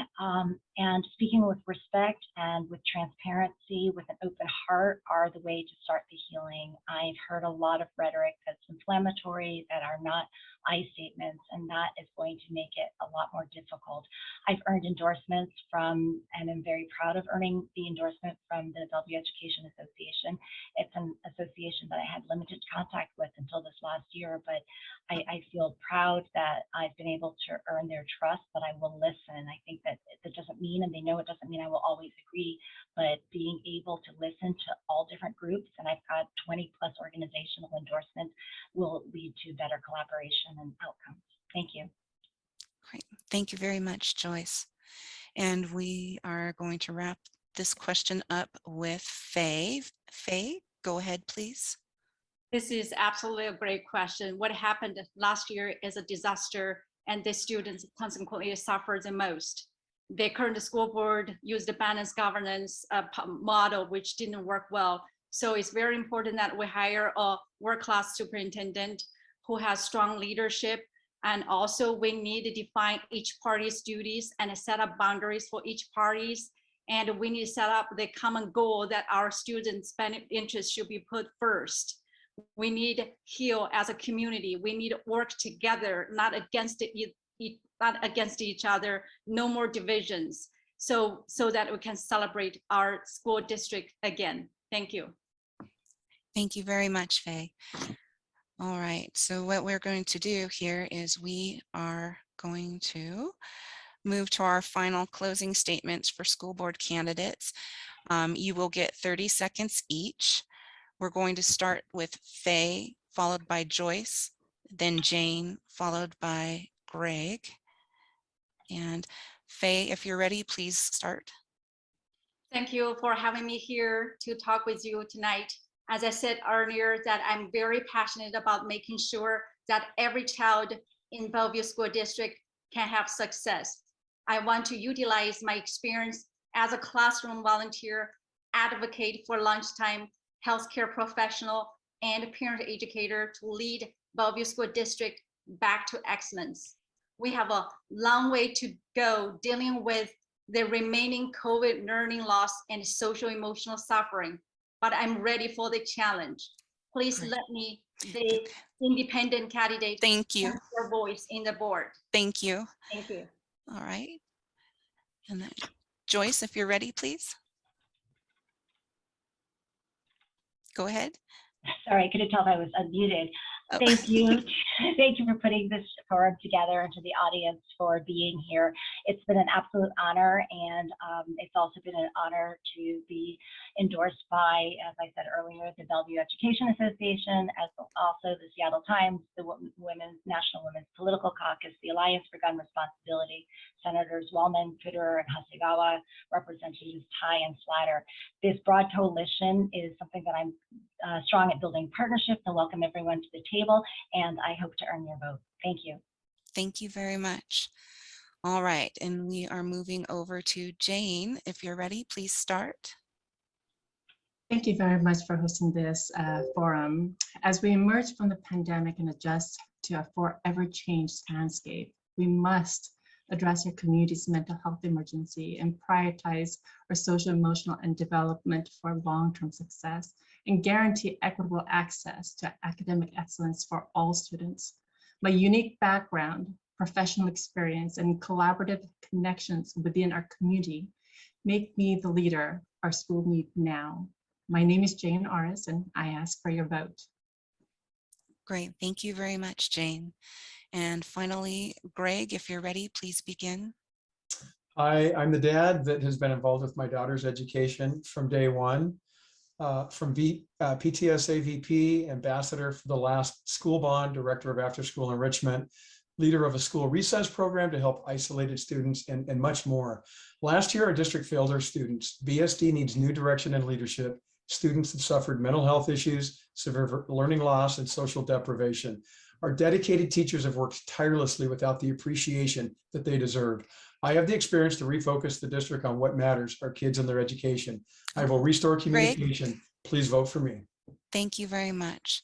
And speaking with respect and with transparency, with an open heart are the way to start the healing. I've heard a lot of rhetoric that's inflammatory, that are not I statements, and that is going to make it a lot more difficult. I've earned endorsements from, and I'm very proud of earning the endorsement from the Bellevue Education Association. It's an association that I had limited contact with until this last year, but I feel proud that I've been able to earn their trust, that I will listen. I think that doesn't mean, and they know it doesn't mean I will always agree, but being able to listen to all different groups, and I've got 20+ organizational endorsements, will lead to better collaboration and outcomes. Thank you. Great. Thank you very much, Joyce. And we are going to wrap this question up with Faye. Faye, go ahead, please. This is absolutely a great question. What happened last year is a disaster, and the students consequently suffered the most. The current school board used the balanced governance model, which didn't work well. So it's very important that we hire a world-class superintendent who has strong leadership. And also we need to define each party's duties and set up boundaries for each parties. And we need to set up the common goal that our students' interests should be put first. We need to heal as a community. We need to work together, not against each other, no more divisions, so that we can celebrate our school district again. Thank you. Thank you very much, Faye. All right, so what we're going to do here is we are going to move to our final closing statements for school board candidates. You will get 30 seconds each. We're going to start with Faye, followed by Joyce, then Jane, followed by Gregg. And Faye, if you're ready, please start. Thank you for having me here to talk with you tonight. As I said earlier, that I'm very passionate about making sure that every child in Bellevue School District can have success. I want to utilize my experience as a classroom volunteer, advocate for lunchtime, healthcare professional, and parent educator to lead Bellevue School District back to excellence. We have a long way to go dealing with the remaining COVID learning loss and social emotional suffering, but I'm ready for the challenge. Please let me, the independent candidate, thank you, your voice in the board. Thank you. Thank you. All right. And then Joyce, if you're ready, please. Go ahead. Sorry, I couldn't tell if I was unmuted. Thank you. Thank you for putting this forum together, and to the audience for being here. It's been an absolute honor, and it's also been an honor to be endorsed by, as I said earlier, the Bellevue Education Association, as also the Seattle Times, the National Women's Political Caucus, the Alliance for Gun Responsibility, Senators Wellman, Fitterer, and Hasegawa, Representatives Tai and Slatter. This broad coalition is something that I'm strong at building partnerships, and welcome everyone to the table, and I hope to earn your vote. Thank you. Thank you very much. All right, and we are moving over to Jane. If you're ready, please start. Thank you very much for hosting this forum. As we emerge from the pandemic and adjust to a forever changed landscape, we must address our community's mental health emergency and prioritize our social, emotional, and development for long-term success, and guarantee equitable access to academic excellence for all students. My unique background, professional experience, and collaborative connections within our community make me the leader our school needs now. My name is Jane Aras, and I ask for your vote. Great, thank you very much, Jane. And finally, Greg, if you're ready, please begin. Hi, I'm the dad that has been involved with my daughter's education from day one. From PTSA VP, ambassador for the last school bond, director of after school enrichment, leader of a school recess program to help isolated students, and much more. Last year, our district failed our students. BSD needs new direction and leadership. Students have suffered mental health issues, severe learning loss, and social deprivation. Our dedicated teachers have worked tirelessly without the appreciation that they deserve. I have the experience to refocus the district on what matters, our kids and their education. I will restore communication. Greg, please vote for me. thank you very much.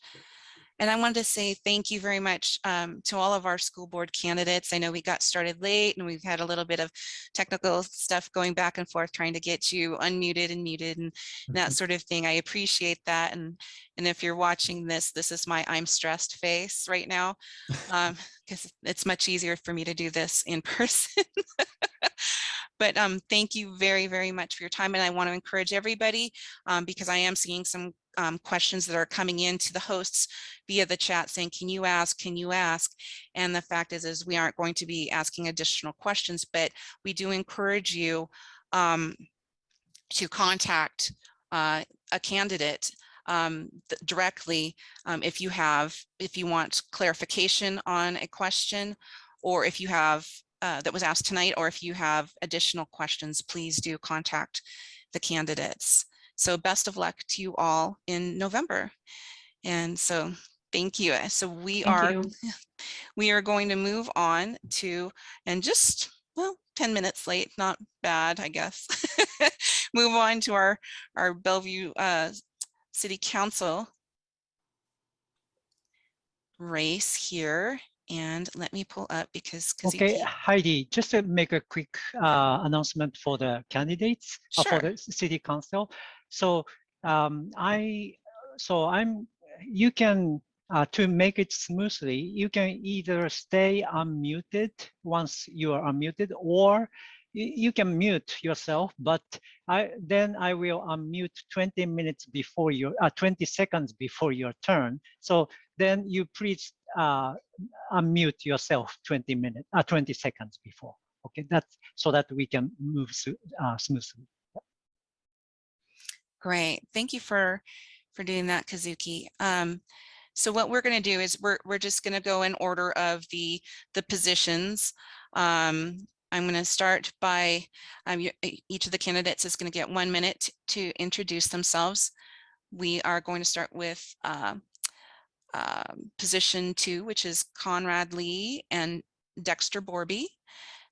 And I wanted to say thank you very much to all of our school board candidates. I know we got started late and we've had a little bit of technical stuff going back and forth trying to get you unmuted and muted and that sort of thing. I appreciate that. And if you're watching this, this is my I'm stressed face right now because it's much easier for me to do this in person. But thank you very, very much for your time. And I want to encourage everybody because I am seeing some questions that are coming in to the hosts via the chat saying, can you ask? Can you ask? And the fact is we aren't going to be asking additional questions, but we do encourage you to contact a candidate directly if you want clarification on a question, or if you have that was asked tonight, or if you have additional questions, please do contact the candidates. So best of luck to you all in November. And so thank you. So we are going to move on to, and just, well, 10 minutes late, not bad, I guess. Move on to our Bellevue City Council race here. And let me pull up because okay, Heidi, just to make a quick announcement for the candidates for the city council. So you can to make it smoothly, you can either stay unmuted once you are unmuted, or you can mute yourself, but then I will unmute 20 minutes before your 20 seconds before your turn. So then you please unmute yourself 20 seconds before. Okay, that's so that we can move smoothly. Great, thank you for doing that, Kazuki. So what we're going to do is we're just going to go in order of the positions. I'm going to start by each of the candidates is going to get 1 minute to introduce themselves. We are going to start with position 2, which is Conrad Lee and Dexter Borbe.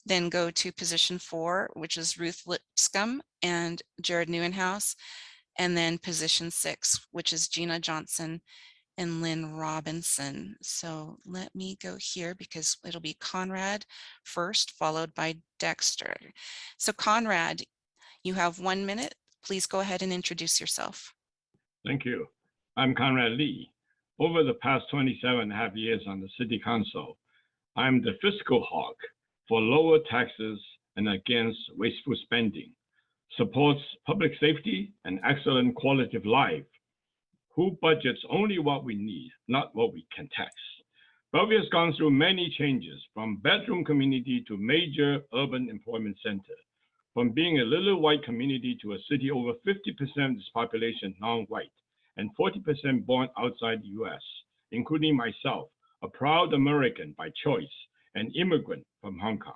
Then go to position 4, which is Ruth Lipscomb and Jared Nieuwenhuis. And then position 6, which is Gina Johnson and Lynn Robinson. So let me go here because it'll be Conrad first, followed by Dexter. So Conrad, you have 1 minute. Please go ahead and introduce yourself. Thank you. I'm Conrad Lee. Over the past 27.5 years on the City Council, I'm the fiscal hawk for lower taxes and against wasteful spending, supports public safety and excellent quality of life, who budgets only what we need, not what we can tax. Bellevue has gone through many changes, from bedroom community to major urban employment center, from being a little white community to a city over 50% of its population non-white and 40% born outside the US, including myself, a proud American by choice, an immigrant from Hong Kong.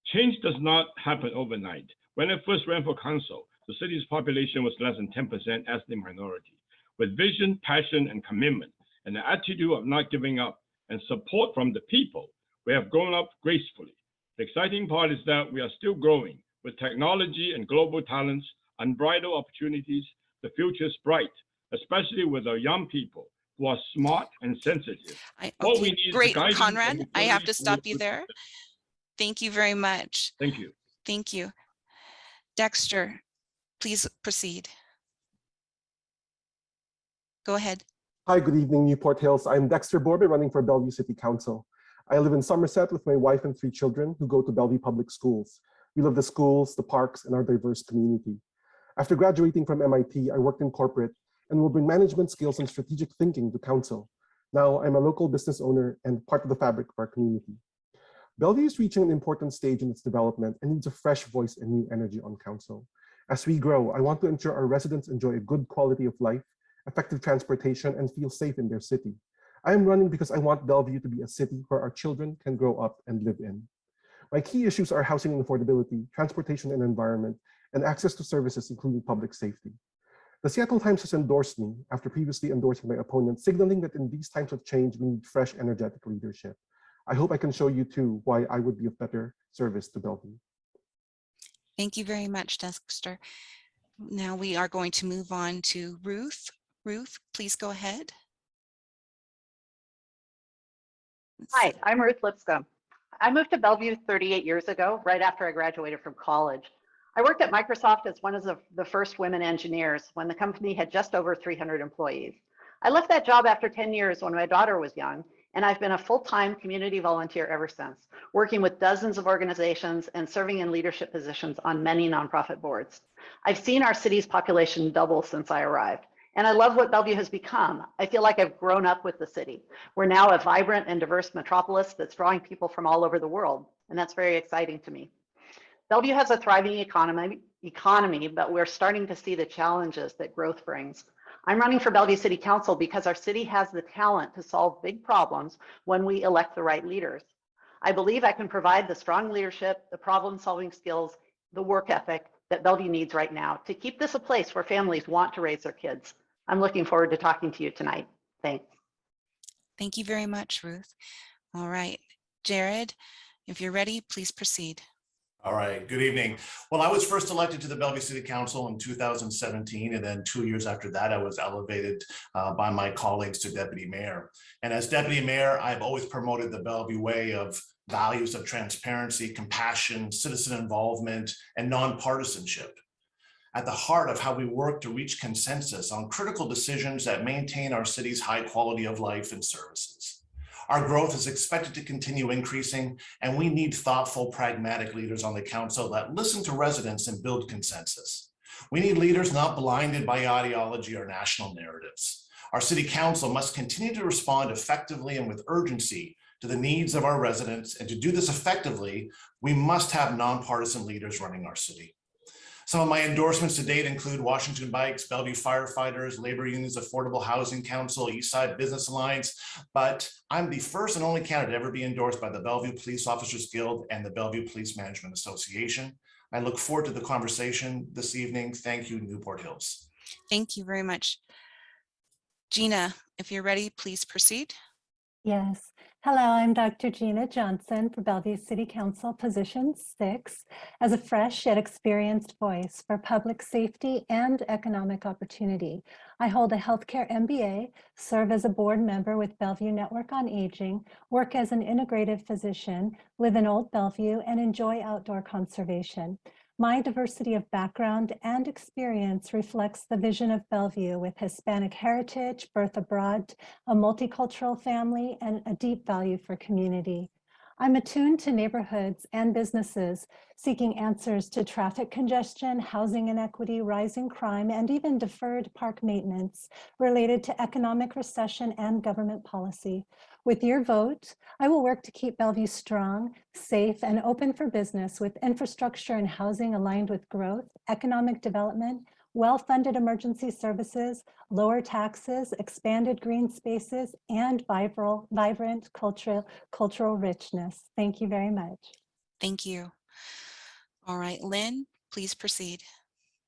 Change does not happen overnight. When I first ran for council, the city's population was less than 10% ethnic minority. With vision, passion, and commitment, and the attitude of not giving up, and support from the people, we have grown up gracefully. The exciting part is that we are still growing. With technology and global talents, unbridled opportunities, the future is bright, especially with our young people who are smart and sensitive. What we need is Great, guidance Conrad, and I have to encouragement. stop you there. Thank you very much. Thank you. Thank you. Dexter, please proceed. Go ahead. Hi, good evening, Newport Hills. I'm Dexter Borbe, running for Bellevue City Council. I live in Somerset with my wife and 3 children who go to Bellevue Public Schools. We love the schools, the parks, and our diverse community. After graduating from MIT, I worked in corporate and will bring management skills and strategic thinking to council. Now I'm a local business owner and part of the fabric of our community. Bellevue is reaching an important stage in its development and needs a fresh voice and new energy on council. As we grow, I want to ensure our residents enjoy a good quality of life, effective transportation, and feel safe in their city. I am running because I want Bellevue to be a city where our children can grow up and live in. My key issues are housing and affordability, transportation and environment, and access to services, including public safety. The Seattle Times has endorsed me after previously endorsing my opponent, signaling that in these times of change, we need fresh, energetic leadership. I hope I can show you too why I would be of better service to Bellevue. Thank you very much, Dexter. Now we are going to move on to Ruth. Ruth, please go ahead. Hi, I'm Ruth Lipscomb. I moved to Bellevue 38 years ago, right after I graduated from college. I worked at Microsoft as one of the first women engineers when the company had just over 300 employees. I left that job after 10 years when my daughter was young, and I've been a full-time community volunteer ever since, working with dozens of organizations and serving in leadership positions on many nonprofit boards. I've seen our city's population double since I arrived, and I love what Bellevue has become. I feel like I've grown up with the city. We're now a vibrant and diverse metropolis that's drawing people from all over the world, and that's very exciting to me. Bellevue has a thriving economy, but we're starting to see the challenges that growth brings. I'm running for Bellevue City Council because our city has the talent to solve big problems when we elect the right leaders. I believe I can provide the strong leadership, the problem-solving skills, the work ethic that Bellevue needs right now to keep this a place where families want to raise their kids. I'm looking forward to talking to you tonight. Thanks. Thank you very much, Ruth. All right, Jared, if you're ready, please proceed. All right, good evening. Well, I was first elected to the Bellevue City Council in 2017, and then 2 years after that, I was elevated by my colleagues to deputy mayor. And as deputy mayor, I've always promoted the Bellevue way of values of transparency, compassion, citizen involvement, and nonpartisanship. At the heart of how we work to reach consensus on critical decisions that maintain our city's high quality of life and services. Our growth is expected to continue increasing, and we need thoughtful, pragmatic leaders on the council that listen to residents and build consensus. We need leaders not blinded by ideology or national narratives. Our city council must continue to respond effectively and with urgency to the needs of our residents, and to do this effectively, we must have nonpartisan leaders running our city. Some of my endorsements to date include Washington Bikes, Bellevue Firefighters, Labor Unions Affordable Housing Council, Eastside Business Alliance, but I'm the first and only candidate to ever be endorsed by the Bellevue Police Officers Guild and the Bellevue Police Management Association. I look forward to the conversation this evening. Thank you, Newport Hills. Thank you very much. Gina, if you're ready, please proceed. Yes. Hello, I'm Dr. Gina Johnson for Bellevue City Council, position 6, as a fresh yet experienced voice for public safety and economic opportunity. I hold a healthcare MBA, serve as a board member with Bellevue Network on Aging, work as an integrative physician, live in Old Bellevue, and enjoy outdoor conservation. My diversity of background and experience reflects the vision of Bellevue with Hispanic heritage, birth abroad, a multicultural family, and a deep value for community. I'm attuned to neighborhoods and businesses seeking answers to traffic congestion, housing inequity, rising crime, and even deferred park maintenance related to economic recession and government policy. With your vote, I will work to keep Bellevue strong, safe, and open for business with infrastructure and housing aligned with growth, economic development, well-funded emergency services, lower taxes, expanded green spaces, and vibrant cultural richness. Thank you very much. Thank you. All right, Lynn, please proceed.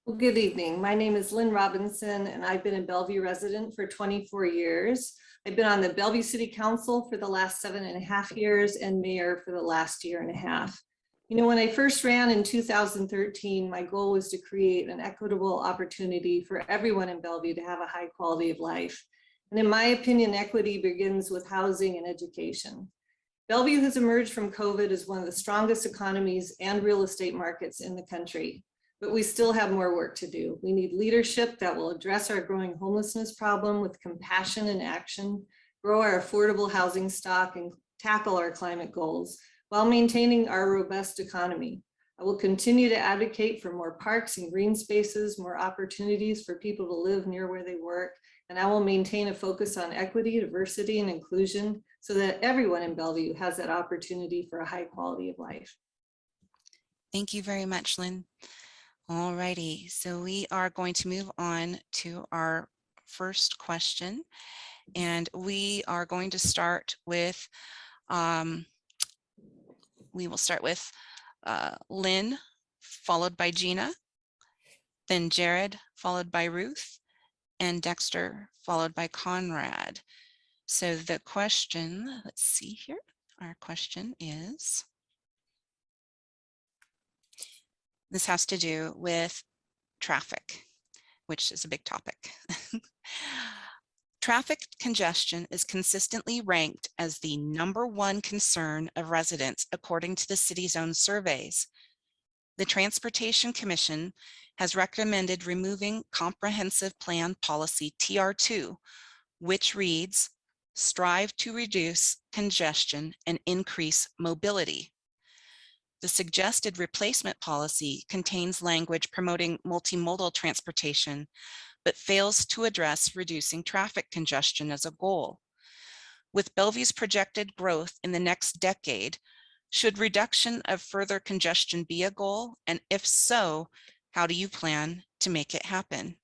Well, good evening. My name is Lynn Robinson, and I've been a Bellevue resident for 24 years. I've been on the Bellevue City Council for the last 7.5 years and mayor for the last 1.5 years. You know, when I first ran in 2013, my goal was to create an equitable opportunity for everyone in Bellevue to have a high quality of life. And in my opinion, equity begins with housing and education. Bellevue has emerged from COVID as one of the strongest economies and real estate markets in the country, but we still have more work to do. We need leadership that will address our growing homelessness problem with compassion and action, grow our affordable housing stock, and tackle our climate goals while maintaining our robust economy. I will continue to advocate for more parks and green spaces, more opportunities for people to live near where they work, and I will maintain a focus on equity, diversity, and inclusion so that everyone in Bellevue has that opportunity for a high quality of life. Thank you very much, Lynn. All righty, so we are going to move on to our first question, and we are going to start with Lynn, followed by Gina, then Jared, followed by Ruth, and Dexter, followed by Conrad. So the question, let's see here, our question is, this has to do with traffic, which is a big topic. Traffic congestion is consistently ranked as the #1 concern of residents, according to the city's own surveys. The Transportation Commission has recommended removing Comprehensive Plan Policy TR2, which reads, "Strive to reduce congestion and increase mobility." The suggested replacement policy contains language promoting multimodal transportation, but fails to address reducing traffic congestion as a goal. With Bellevue's projected growth in the next decade, should reduction of further congestion be a goal? And if so, how do you plan to make it happen?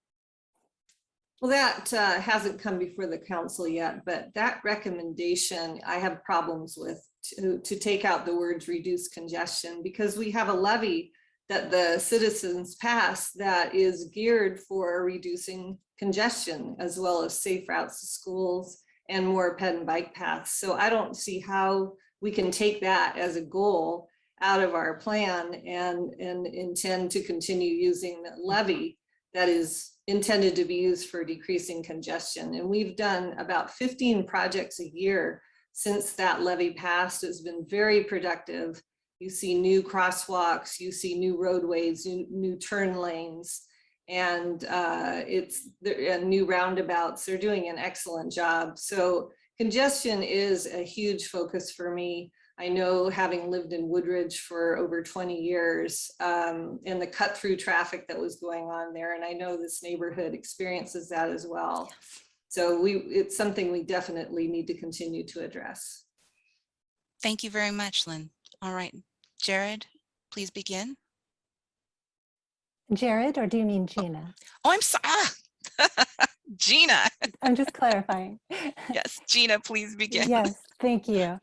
Well, that hasn't come before the council yet, but that recommendation I have problems with, to take out the words reduce congestion, because we have a levy that the citizens pass that is geared for reducing congestion, as well as safe routes to schools and more ped and bike paths. So I don't see how we can take that as a goal out of our plan and intend to continue using the levy that is intended to be used for decreasing congestion. And we've done about 15 projects a year since that levy passed. It's been very productive. You see new crosswalks, you see new roadways, new turn lanes, and new roundabouts. They're doing an excellent job. So congestion is a huge focus for me. I know, having lived in Woodridge for over 20 years, and the cut through traffic that was going on there, and I know this neighborhood experiences that as well. So it's something we definitely need to continue to address. Thank you very much, Lynn. All right, Jared, please begin. Jared, or do you mean Gina? Oh, I'm sorry. Gina. I'm just clarifying. Yes, Gina, please begin. Yes, thank you.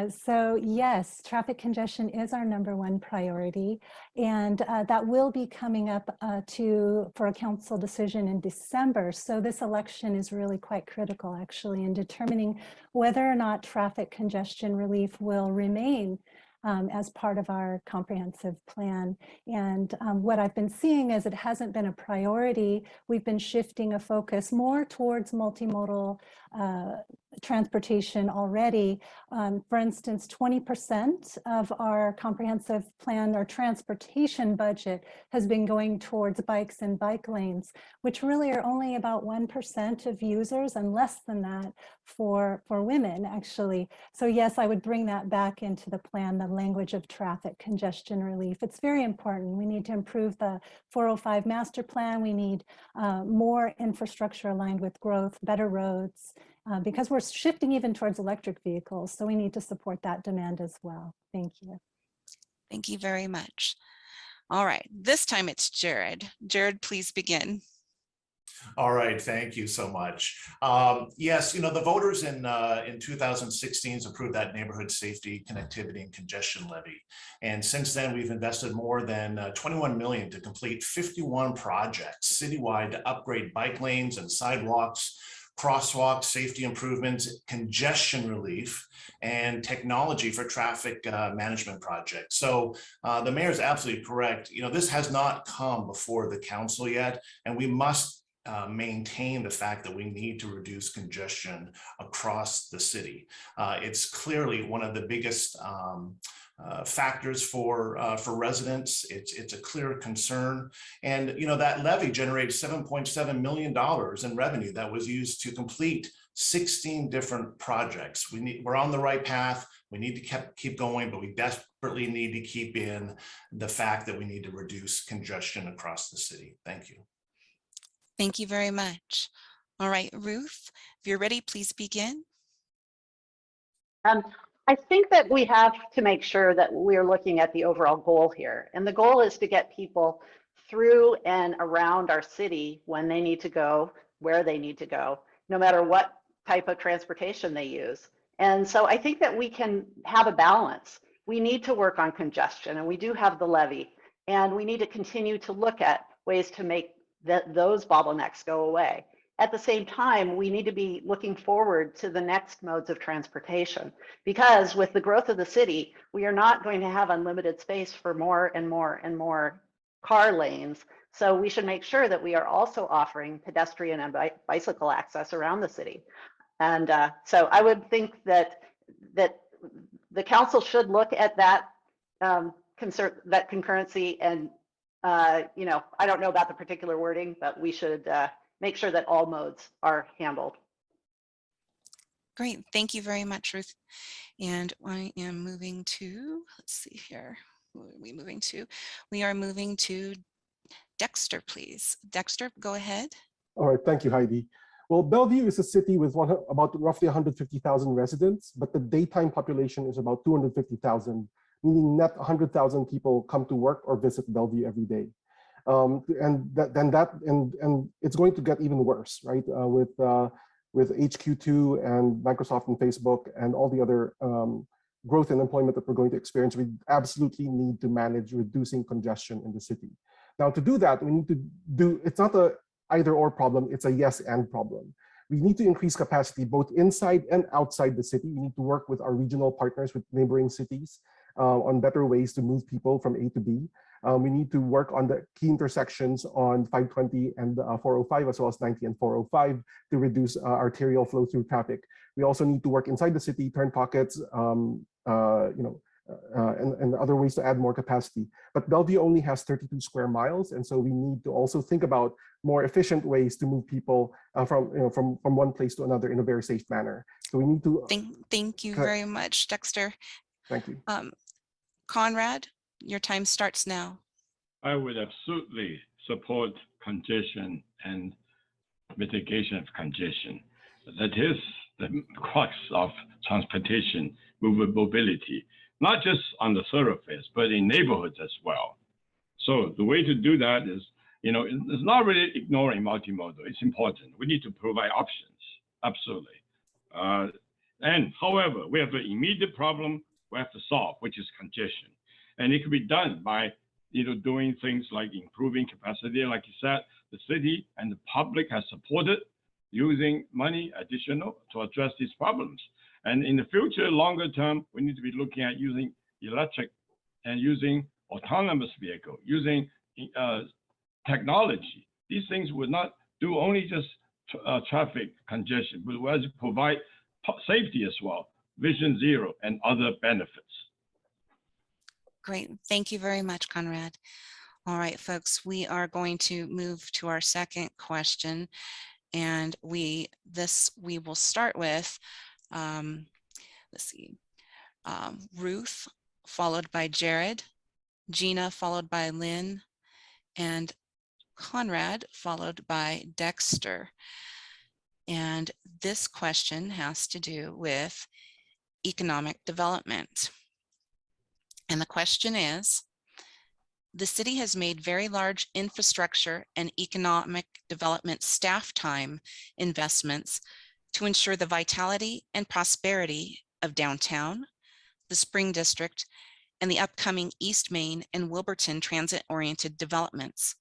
So yes, traffic congestion is our #1 priority, and that will be coming up for a council decision in December. So this election is really quite critical, actually, in determining whether or not traffic congestion relief will remain as part of our comprehensive plan. And what I've been seeing is it hasn't been a priority. We've been shifting a focus more towards multimodal transportation already. For instance, 20% of our comprehensive plan or transportation budget has been going towards bikes and bike lanes, which really are only about 1% of users and less than that for women, actually. So yes, I would bring that back into the plan, the language of traffic congestion relief. It's very important. We need to improve the 405 master plan. We need more infrastructure aligned with growth, better roads, because we're shifting even towards electric vehicles. So we need to support that demand as well. Thank you. Thank you very much. All right, this time it's Jared. Jared, please begin. All right, thank you so much. Yes, you know, the voters in 2016 approved that neighborhood safety, connectivity, and congestion levy. And since then, we've invested more than 21 million to complete 51 projects citywide to upgrade bike lanes and sidewalks, crosswalks, safety improvements, congestion relief, and technology for traffic management projects. So the mayor is absolutely correct. You know, this has not come before the council yet, and we must maintain the fact that we need to reduce congestion across the city. It's clearly one of the biggest factors for residents. It's a clear concern. And, you know, that levy generated $7.7 million in revenue that was used to complete 16 different projects. We're on the right path. We need to keep going, but we desperately need to keep in the fact that we need to reduce congestion across the city. Thank you. Thank you very much. All right, Ruth, if you're ready, please begin. I think that we have to make sure that we're looking at the overall goal here. And the goal is to get people through and around our city when they need to go, where they need to go, no matter what type of transportation they use. And so I think that we can have a balance. We need to work on congestion, and we do have the levy, and we need to continue to look at ways to make those bottlenecks go away. At the same time, we need to be looking forward to the next modes of transportation, because with the growth of the city, we are not going to have unlimited space for more and more and more car lanes. So we should make sure that we are also offering pedestrian and bicycle access around the city. And so I would think that the council should look at that concurrency, and you know, I don't know about the particular wording, but we should make sure that all modes are handled. Great, thank you very much, Ruth. And I am moving to, let's see here, who are we moving to? We are moving to Dexter, please. Dexter, go ahead. All right, thank you, Heidi. Well, Bellevue is a city with about roughly 150,000 residents, but the daytime population is about 250,000, meaning net 100,000 people come to work or visit Bellevue every day. And it's going to get even worse, right? With HQ2 and Microsoft and Facebook and all the other growth and employment that we're going to experience, we absolutely need to manage reducing congestion in the city. Now, to do that, we need to do, it's not a either or problem, it's a yes and problem. We need to increase capacity both inside and outside the city. We need to work with our regional partners with neighboring cities on better ways to move people from A to B. We need to work on the key intersections on 520 and 405, as well as 90 and 405, to reduce arterial flow through traffic. We also need to work inside the city, turn pockets, and other ways to add more capacity. But Bellevue only has 32 square miles, and so we need to also think about more efficient ways to move people from one place to another in a very safe manner. So we need to. Thank you very much, Dexter. Thank you. Conrad, your time starts now. I would absolutely support congestion and mitigation of congestion. That is the crux of transportation, mobility, not just on the thoroughfares, but in neighborhoods as well. So the way to do that is, it's not really ignoring multimodal. It's important. We need to provide options, absolutely. And however, we have an immediate problem we have to solve, which is congestion. And it can be done by doing things like improving capacity. Like you said, the city and the public has supported using money additional to address these problems. And in the future, longer term, we need to be looking at using electric and using autonomous vehicle, using technology. These things would not do only just traffic congestion, but will provide safety as well, Vision Zero, and other benefits. Great. Thank you very much, Conrad. All right, folks, we are going to move to our second question. And we will start with, let's see, Ruth, followed by Jared, Gina, followed by Lynn, and Conrad, followed by Dexter. And this question has to do with economic development. And the question is, the city has made very large infrastructure and economic development staff time investments to ensure the vitality and prosperity of downtown, the Spring District, and the upcoming East Main and Wilburton transit-oriented developments.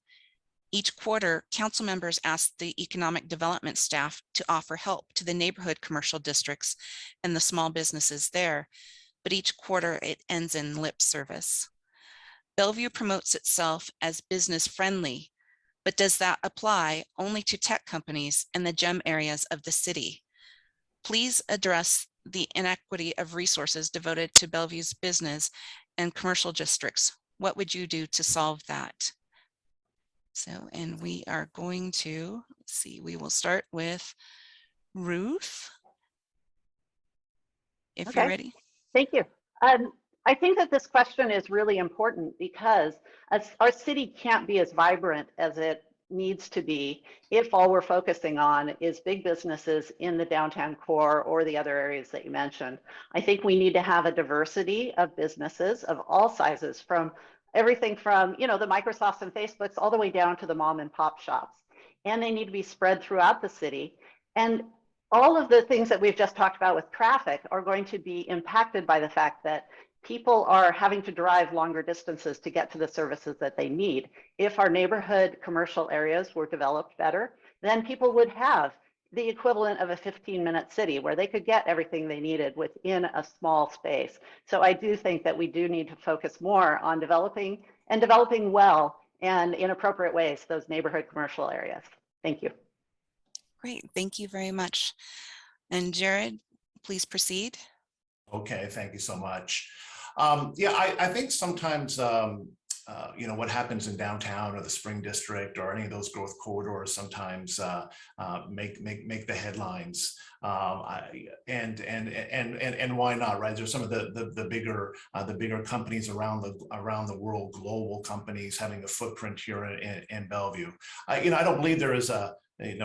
Each quarter, council members ask the economic development staff to offer help to the neighborhood commercial districts and the small businesses there, but each quarter it ends in lip service. Bellevue promotes itself as business friendly, but does that apply only to tech companies and the gem areas of the city? Please address the inequity of resources devoted to Bellevue's business and commercial districts. What would you do to solve that? So, and we are going to, let's see, we will start with Ruth, if you're ready. Thank you. I think that this question is really important because our city can't be as vibrant as it needs to be if all we're focusing on is big businesses in the downtown core or the other areas that you mentioned. I think we need to have a diversity of businesses of all sizes, from everything from, you know, the Microsofts and Facebooks all the way down to the mom and pop shops. And they need to be spread throughout the city. And all of the things that we've just talked about with traffic are going to be impacted by the fact that people are having to drive longer distances to get to the services that they need. If our neighborhood commercial areas were developed better, then people would have the equivalent of a 15-minute city where they could get everything they needed within a small space. So I do think that we do need to focus more on developing well and in appropriate ways those neighborhood commercial areas. Thank you. Great, thank you very much. And Jared, please proceed. Okay, thank you so much. Yeah, I think sometimes, you know, what happens in downtown or the Spring District or any of those growth corridors sometimes make the headlines. And why not, right? There's some of the bigger companies around the world, global companies having a footprint here in Bellevue. You know, I don't believe there is a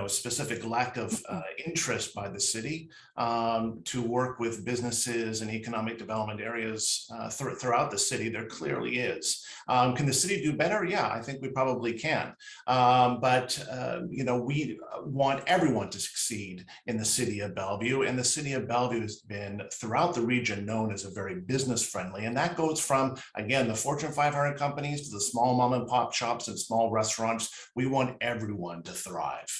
specific lack of interest by the city to work with businesses and economic development areas throughout the city. There clearly is. Can the city do better? Yeah, I think we probably can. But you know, we want everyone to succeed in the city of Bellevue, and the city of Bellevue has been throughout the region known as a very business friendly, and that goes from, again, the Fortune 500 companies to the small mom and pop shops and small restaurants. We want everyone to thrive.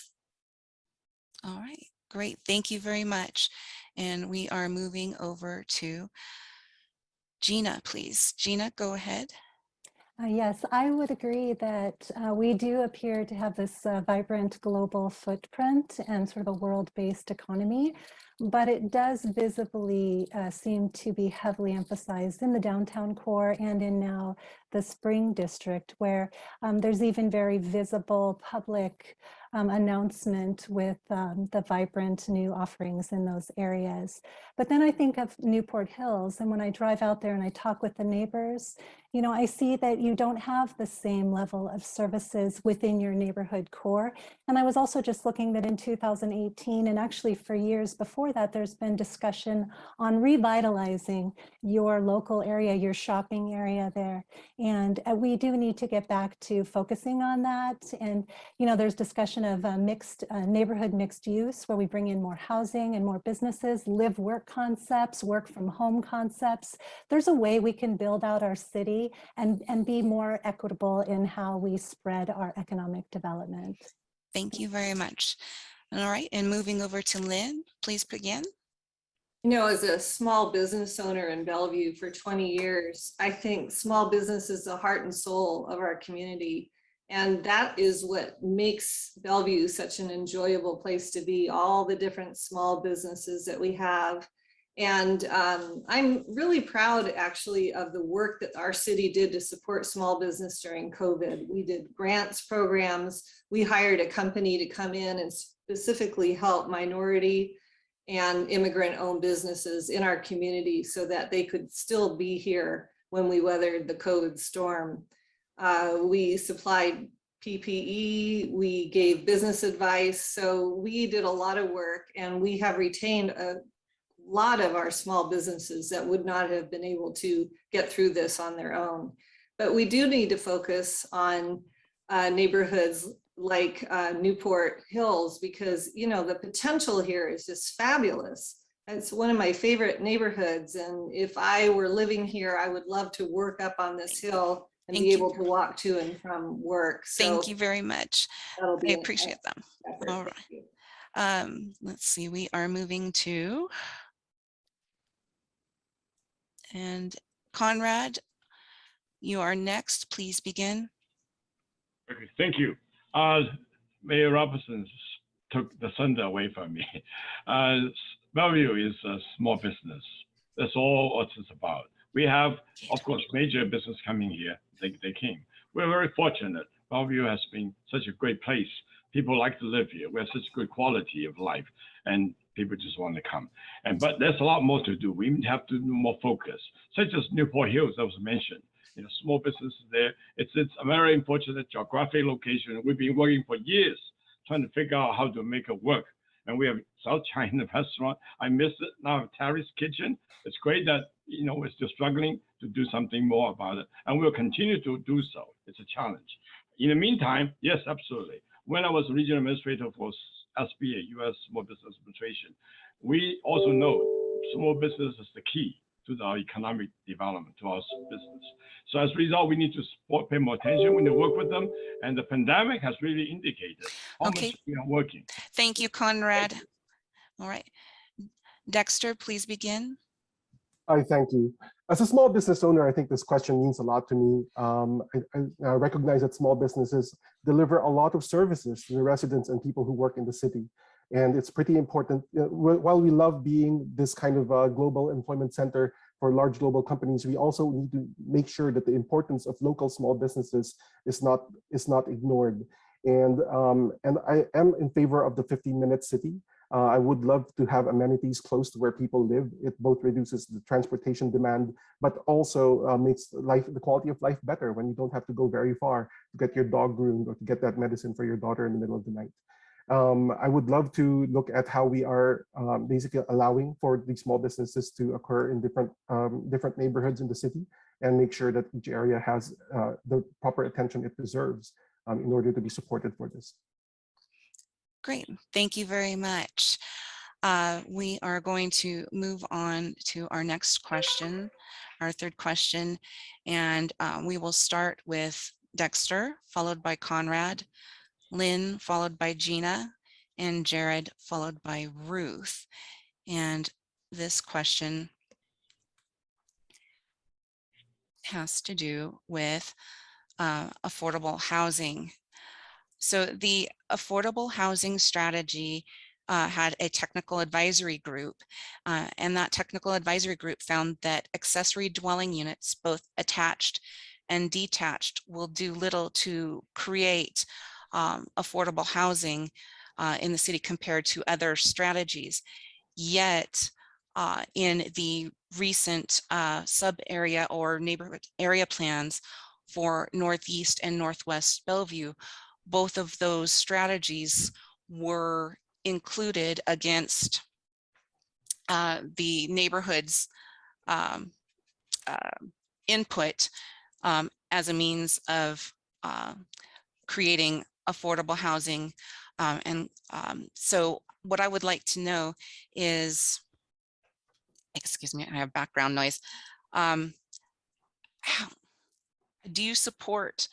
All right, great. Thank you very much. And we are moving over to Gina, please. Gina, go ahead. Yes, I would agree that we do appear to have this vibrant global footprint and sort of a world-based economy, but it does visibly seem to be heavily emphasized in the downtown core and in now the Spring District, where there's even very visible public announcement with the vibrant new offerings in those areas. But then I think of Newport Hills, and when I drive out there and I talk with the neighbors, you know, I see that you don't have the same level of services within your neighborhood core. And I was also just looking that in 2018, and actually for years before that, there's been discussion on revitalizing your local area, your shopping area there. And we do need to get back to focusing on that. And, you know, there's discussion of neighborhood mixed use, where we bring in more housing and more businesses, live work concepts, work from home concepts. There's a way we can build out our city and be more equitable in how we spread our economic development. Thank you very much. All right, and moving over to Lynn, please begin. You know, as a small business owner in Bellevue for 20 years, I think small business is the heart and soul of our community. And that is what makes Bellevue such an enjoyable place to be, all the different small businesses that we have. And I'm really proud actually of the work that our city did to support small business during COVID. We did grants programs. We hired a company to come in and specifically help minority and immigrant-owned businesses in our community so that they could still be here when we weathered the COVID storm. We supplied PPE, we gave business advice. So we did a lot of work, and we have retained a lot of our small businesses that would not have been able to get through this on their own. But we do need to focus on neighborhoods like Newport Hills, because the potential here is just fabulous. It's one of my favorite neighborhoods, and if I were living here, I would love to work up on this hill and be able to walk to and from work. So thank you very much. I appreciate them. All right. Let's see, we are moving to, and Conrad, you are next. Please begin. Okay, thank you. Mayor Robertson took the thunder away from me. Bellevue is a small business. That's all what it's about. We have, of course, major business coming here. They came. We're very fortunate. Bellevue has been such a great place. People like to live here. We have such good quality of life, and people just want to come. But there's a lot more to do. We have to do more focus, such as Newport Hills that was mentioned. Small businesses there. It's a very unfortunate geographic location. We've been working for years trying to figure out how to make it work. And we have South China restaurant. I miss it now. Terry's Kitchen. It's great that we're still struggling to do something more about it, and we'll continue to do so. It's a challenge. In the meantime, yes, absolutely. When I was regional administrator for SBA, U.S. Small Business Administration, we also know small business is the key to our economic development, to our business. So as a result, we need to pay more attention. We need to work with them. And the pandemic has really indicated how much we are working. Thank you, Conrad. All right. Dexter, please begin. Hi, thank you. As a small business owner, I think this question means a lot to me. I recognize that small businesses deliver a lot of services to the residents and people who work in the city. And it's pretty important. While we love being this kind of global employment center for large global companies, we also need to make sure that the importance of local small businesses is not ignored. And I am in favor of the 15-minute city. I would love to have amenities close to where people live. It both reduces the transportation demand, but also makes the quality of life better when you don't have to go very far to get your dog groomed or to get that medicine for your daughter in the middle of the night. I would love to look at how we are basically allowing for these small businesses to occur in different neighborhoods in the city, and make sure that each area has the proper attention it deserves in order to be supported for this. Great, thank you very much. We are going to move on to our next question, our third question, and we will start with Dexter, followed by Conrad, Lynn, followed by Gina, and Jared, followed by Ruth. And this question has to do with affordable housing. So the affordable housing strategy had a technical advisory group, and that technical advisory group found that accessory dwelling units, both attached and detached, will do little to create affordable housing in the city compared to other strategies. Yet in the recent sub-area or neighborhood area plans for Northeast and Northwest Bellevue, both of those strategies were included against the neighborhood's input as a means of creating affordable housing. So what I would like to know is, excuse me, I have background noise. Do you support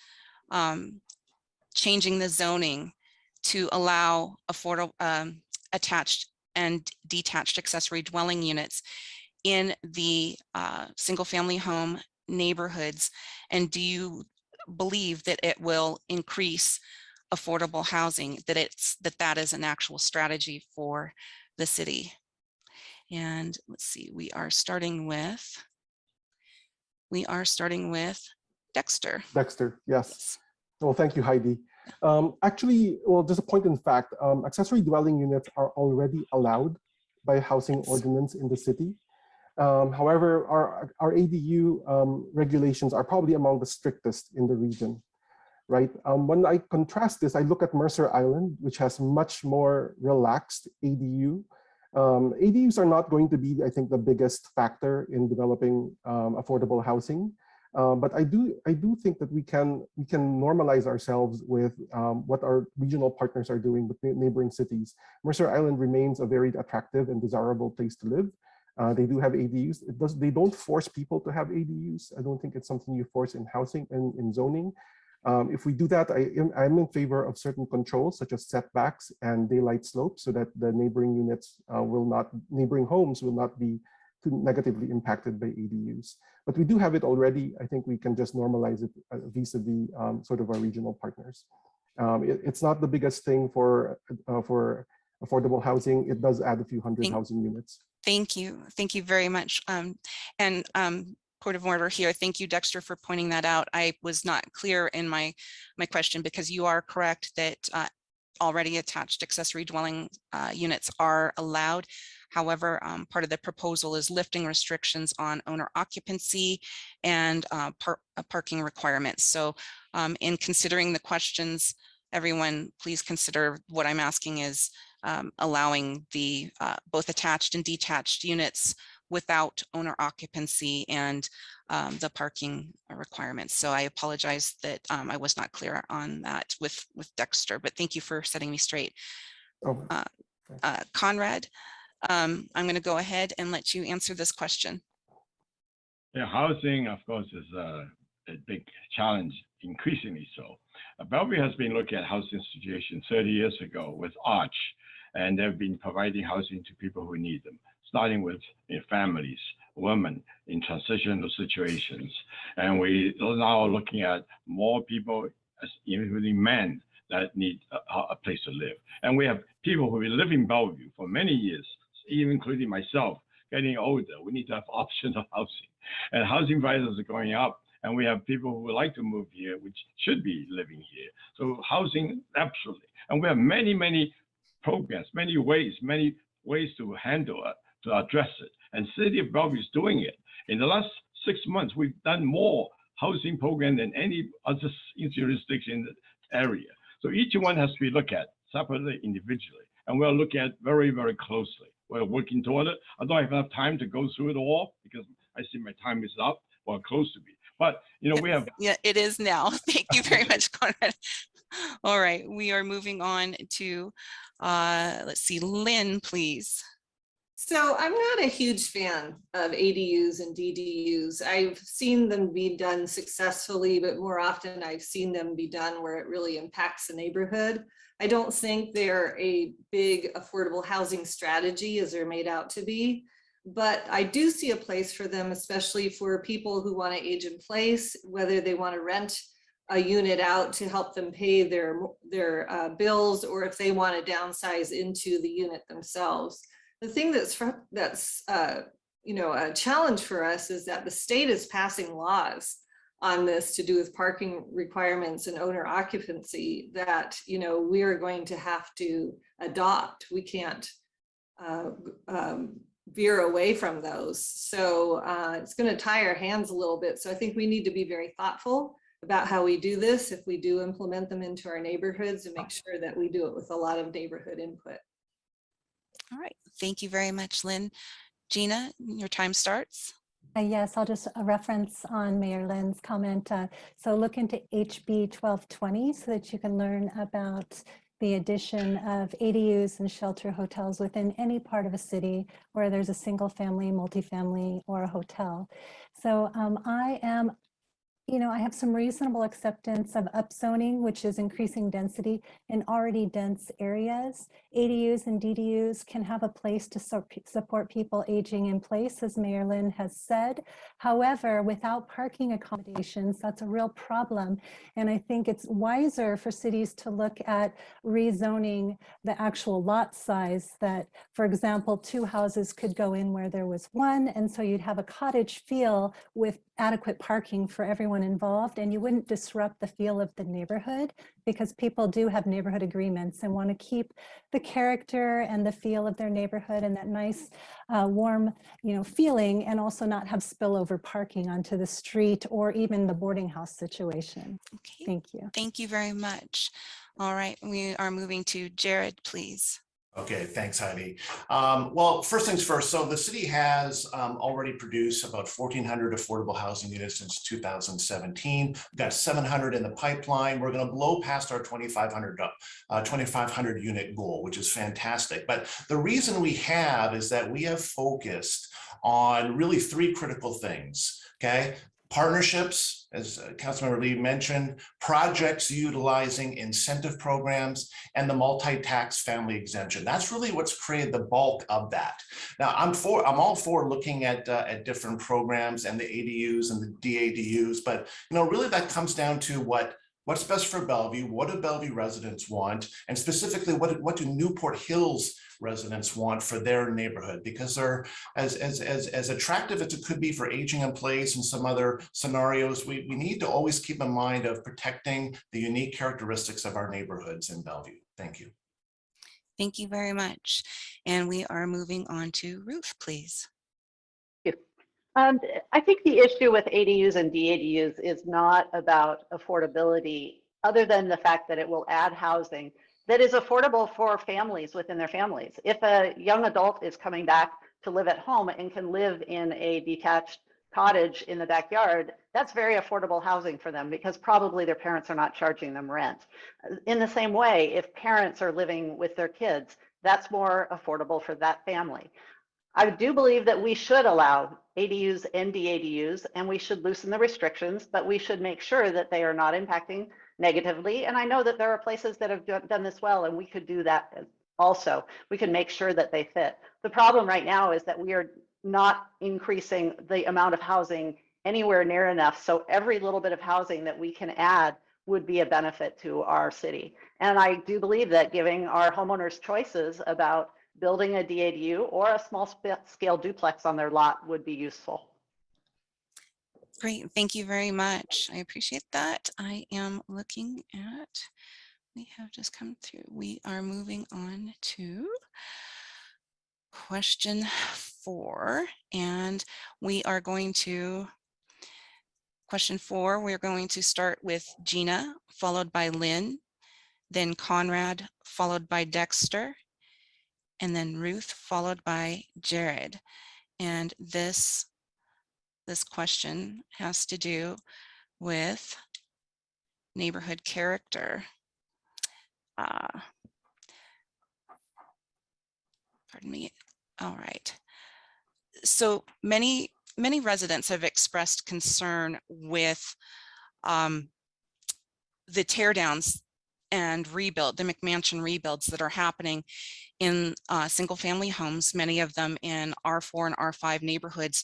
changing the zoning to allow affordable attached and detached accessory dwelling units in the single family home neighborhoods? And do you believe that it will increase affordable housing, that is an actual strategy for the city. And let's see, we are starting with Dexter. Dexter, yes. Well, thank you, Heidi. Actually, well, just a point in fact, accessory dwelling units are already allowed by housing ordinance in the city. However, our ADU regulations are probably among the strictest in the region, right? When I contrast this, I look at Mercer Island, which has much more relaxed ADU. ADUs are not going to be, I think, the biggest factor in developing affordable housing. But I do think that we can normalize ourselves with what our regional partners are doing with neighboring cities. Mercer Island remains a very attractive and desirable place to live. They do have ADUs. They don't force people to have ADUs. I don't think it's something you force in housing and in zoning. If we do that, I'm in favor of certain controls such as setbacks and daylight slopes, so that the neighboring neighboring homes will not be too negatively impacted by ADUs. But we do have it already. I think we can just normalize it vis-a-vis sort of our regional partners. It's not the biggest thing for affordable housing. It does add a few hundred housing units. Thank you very much. Point of order here. Thank you, Dexter, for pointing that out. I was not clear in my question, because you are correct that already attached accessory dwelling units are allowed. However, part of the proposal is lifting restrictions on owner occupancy and parking requirements. So in considering the questions, everyone, please consider what I'm asking is allowing the both attached and detached units without owner occupancy and the parking requirements. So I apologize that I was not clear on that with Dexter, but thank you for setting me straight. Conrad, I'm going to go ahead and let you answer this question. Yeah, housing, of course, is a big challenge, increasingly so. Bellevue has been looking at housing situation 30 years ago with Arch, and they've been providing housing to people who need them, starting with families, women in transitional situations. And we are now looking at more people, including men, that need a place to live. And we have people who live in Bellevue for many years, even including myself, getting older. We need to have options of housing. And housing prices are going up. And we have people who would like to move here, which should be living here. So housing, absolutely. And we have many, many programs, many ways to handle it, to address it. And City of Bellevue is doing it. In the last 6 months, we've done more housing program than any other jurisdiction in the area. So each one has to be looked at separately, individually. And we're looking at very, very closely. We're working toward it. I don't have enough time to go through it all because I see my time is up or close to be. But, we have. Yeah, it is now. Thank you very much, Conrad. All right, we are moving on to, let's see, Lynn, please. So I'm not a huge fan of ADUs and DDUs. I've seen them be done successfully, but more often I've seen them be done where it really impacts the neighborhood. I don't think they're a big affordable housing strategy as they're made out to be, but I do see a place for them, especially for people who want to age in place, whether they want to rent a unit out to help them pay their bills, or if they want to downsize into the unit themselves. The thing that's a challenge for us is that the state is passing laws on this to do with parking requirements and owner occupancy that we are going to have to adopt. We can't veer away from those. So it's going to tie our hands a little bit. So I think we need to be very thoughtful about how we do this if we do implement them into our neighborhoods, and make sure that we do it with a lot of neighborhood input. All right, thank you very much, Lynn. Gina, your time starts. Yes, I'll just reference on Mayor Lynn's comment. So look into HB 1220 so that you can learn about the addition of ADUs and shelter hotels within any part of a city where there's a single family, multifamily, or a hotel. So I am you know, I have some reasonable acceptance of upzoning, which is increasing density in already dense areas. ADUs and DDUs can have a place to support people aging in place, as Mayor Lynn has said. However, without parking accommodations, that's a real problem. And I think it's wiser for cities to look at rezoning the actual lot size that, for example, 2 houses could go in where there was 1. And so you'd have a cottage feel with adequate parking for everyone involved, and you wouldn't disrupt the feel of the neighborhood, because people do have neighborhood agreements and want to keep the character and the feel of their neighborhood and that nice warm, you know, feeling, and also not have spillover parking onto the street or even the boarding house situation. Okay, Thank you. thank you very much. All right, we are moving to Jared, please. Okay, thanks, Heidi. Well, first things first. So the city has already produced about 1,400 affordable housing units since 2017. We've got 700 in the pipeline. We're going to blow past our 2,500 unit goal, which is fantastic. But the reason we have is that we have focused on really 3 critical things. Okay. Partnerships, as Councilmember Lee mentioned, projects utilizing incentive programs, and the multi-tax family exemption. That's really what's created the bulk of that. Now, I'm all for looking at different programs and the ADUs and the DADUs, but really that comes down to what's best for Bellevue, what do Bellevue residents want, and specifically what do Newport Hills residents want for their neighborhood, because they're as attractive as it could be for aging in place and some other scenarios. We need to always keep in mind of protecting the unique characteristics of our neighborhoods in Bellevue. Thank you. Thank you very much. And we are moving on to Ruth, please. I think the issue with ADUs and DADUs is not about affordability, other than the fact that it will add housing that is affordable for families within their families. If a young adult is coming back to live at home and can live in a detached cottage in the backyard, that's very affordable housing for them, because probably their parents are not charging them rent. In the same way, if parents are living with their kids, that's more affordable for that family. I do believe that we should allow ADUs and DADUs, and we should loosen the restrictions, but we should make sure that they are not impacting negatively. And I know that there are places that have done this well, and we could do that also. We can make sure that they fit. The problem right now is that we are not increasing the amount of housing anywhere near enough. So every little bit of housing that we can add would be a benefit to our city. And I do believe that giving our homeowners choices about building a DADU or a small scale duplex on their lot would be useful. Great, thank you very much. I appreciate that. I am looking at, we have just come through. We are moving on to question 4, and we are going to, question 4, we're going to start with Gina, followed by Lynn, then Conrad, followed by Dexter, and then Ruth, followed by Jared. And this question has to do with neighborhood character. Pardon me. All right. So many residents have expressed concern with the teardowns and rebuild, the McMansion rebuilds that are happening in single family homes, many of them in R4 and R5 neighborhoods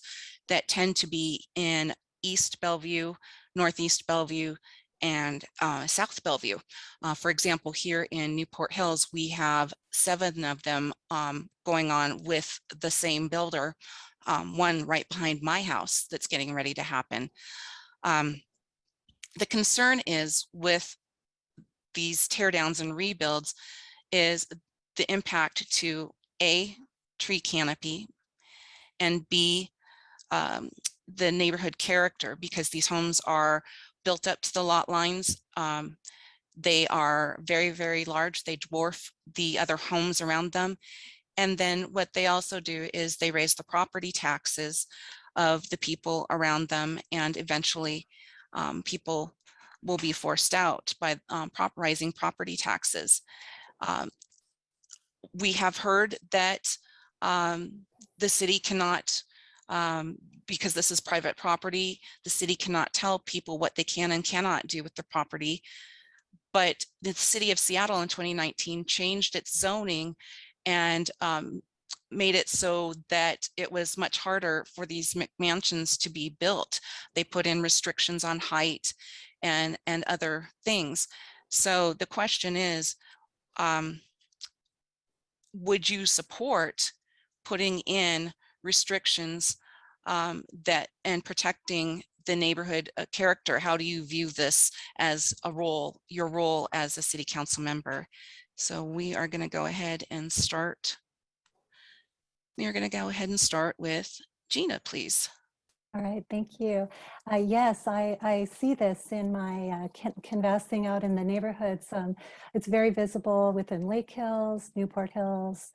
that tend to be in East Bellevue, Northeast Bellevue, and South Bellevue. For example, here in Newport Hills, we have 7 of them going on with the same builder, one right behind my house that's getting ready to happen. The concern is with these teardowns and rebuilds is the impact to A, tree canopy, and B, the neighborhood character, because these homes are built up to the lot lines. They are very, very large. They dwarf the other homes around them. And then what they also do is they raise the property taxes of the people around them, and eventually people will be forced out by rising property taxes. We have heard that the city cannot because this is private property. The city cannot tell people what they can and cannot do with the property. But the city of Seattle in 2019 changed its zoning and made it so that it was much harder for these McMansions to be built. They put in restrictions on height and other things. So the question is, would you support putting in restrictions that and protecting the neighborhood character? How do you view this as a role, your role as a city council member? So we are going to go ahead and start. We are going to go ahead and start with Gina, please. All right, thank you. Yes, I see this in my canvassing out in the neighborhoods. It's very visible within Lake Hills, Newport Hills,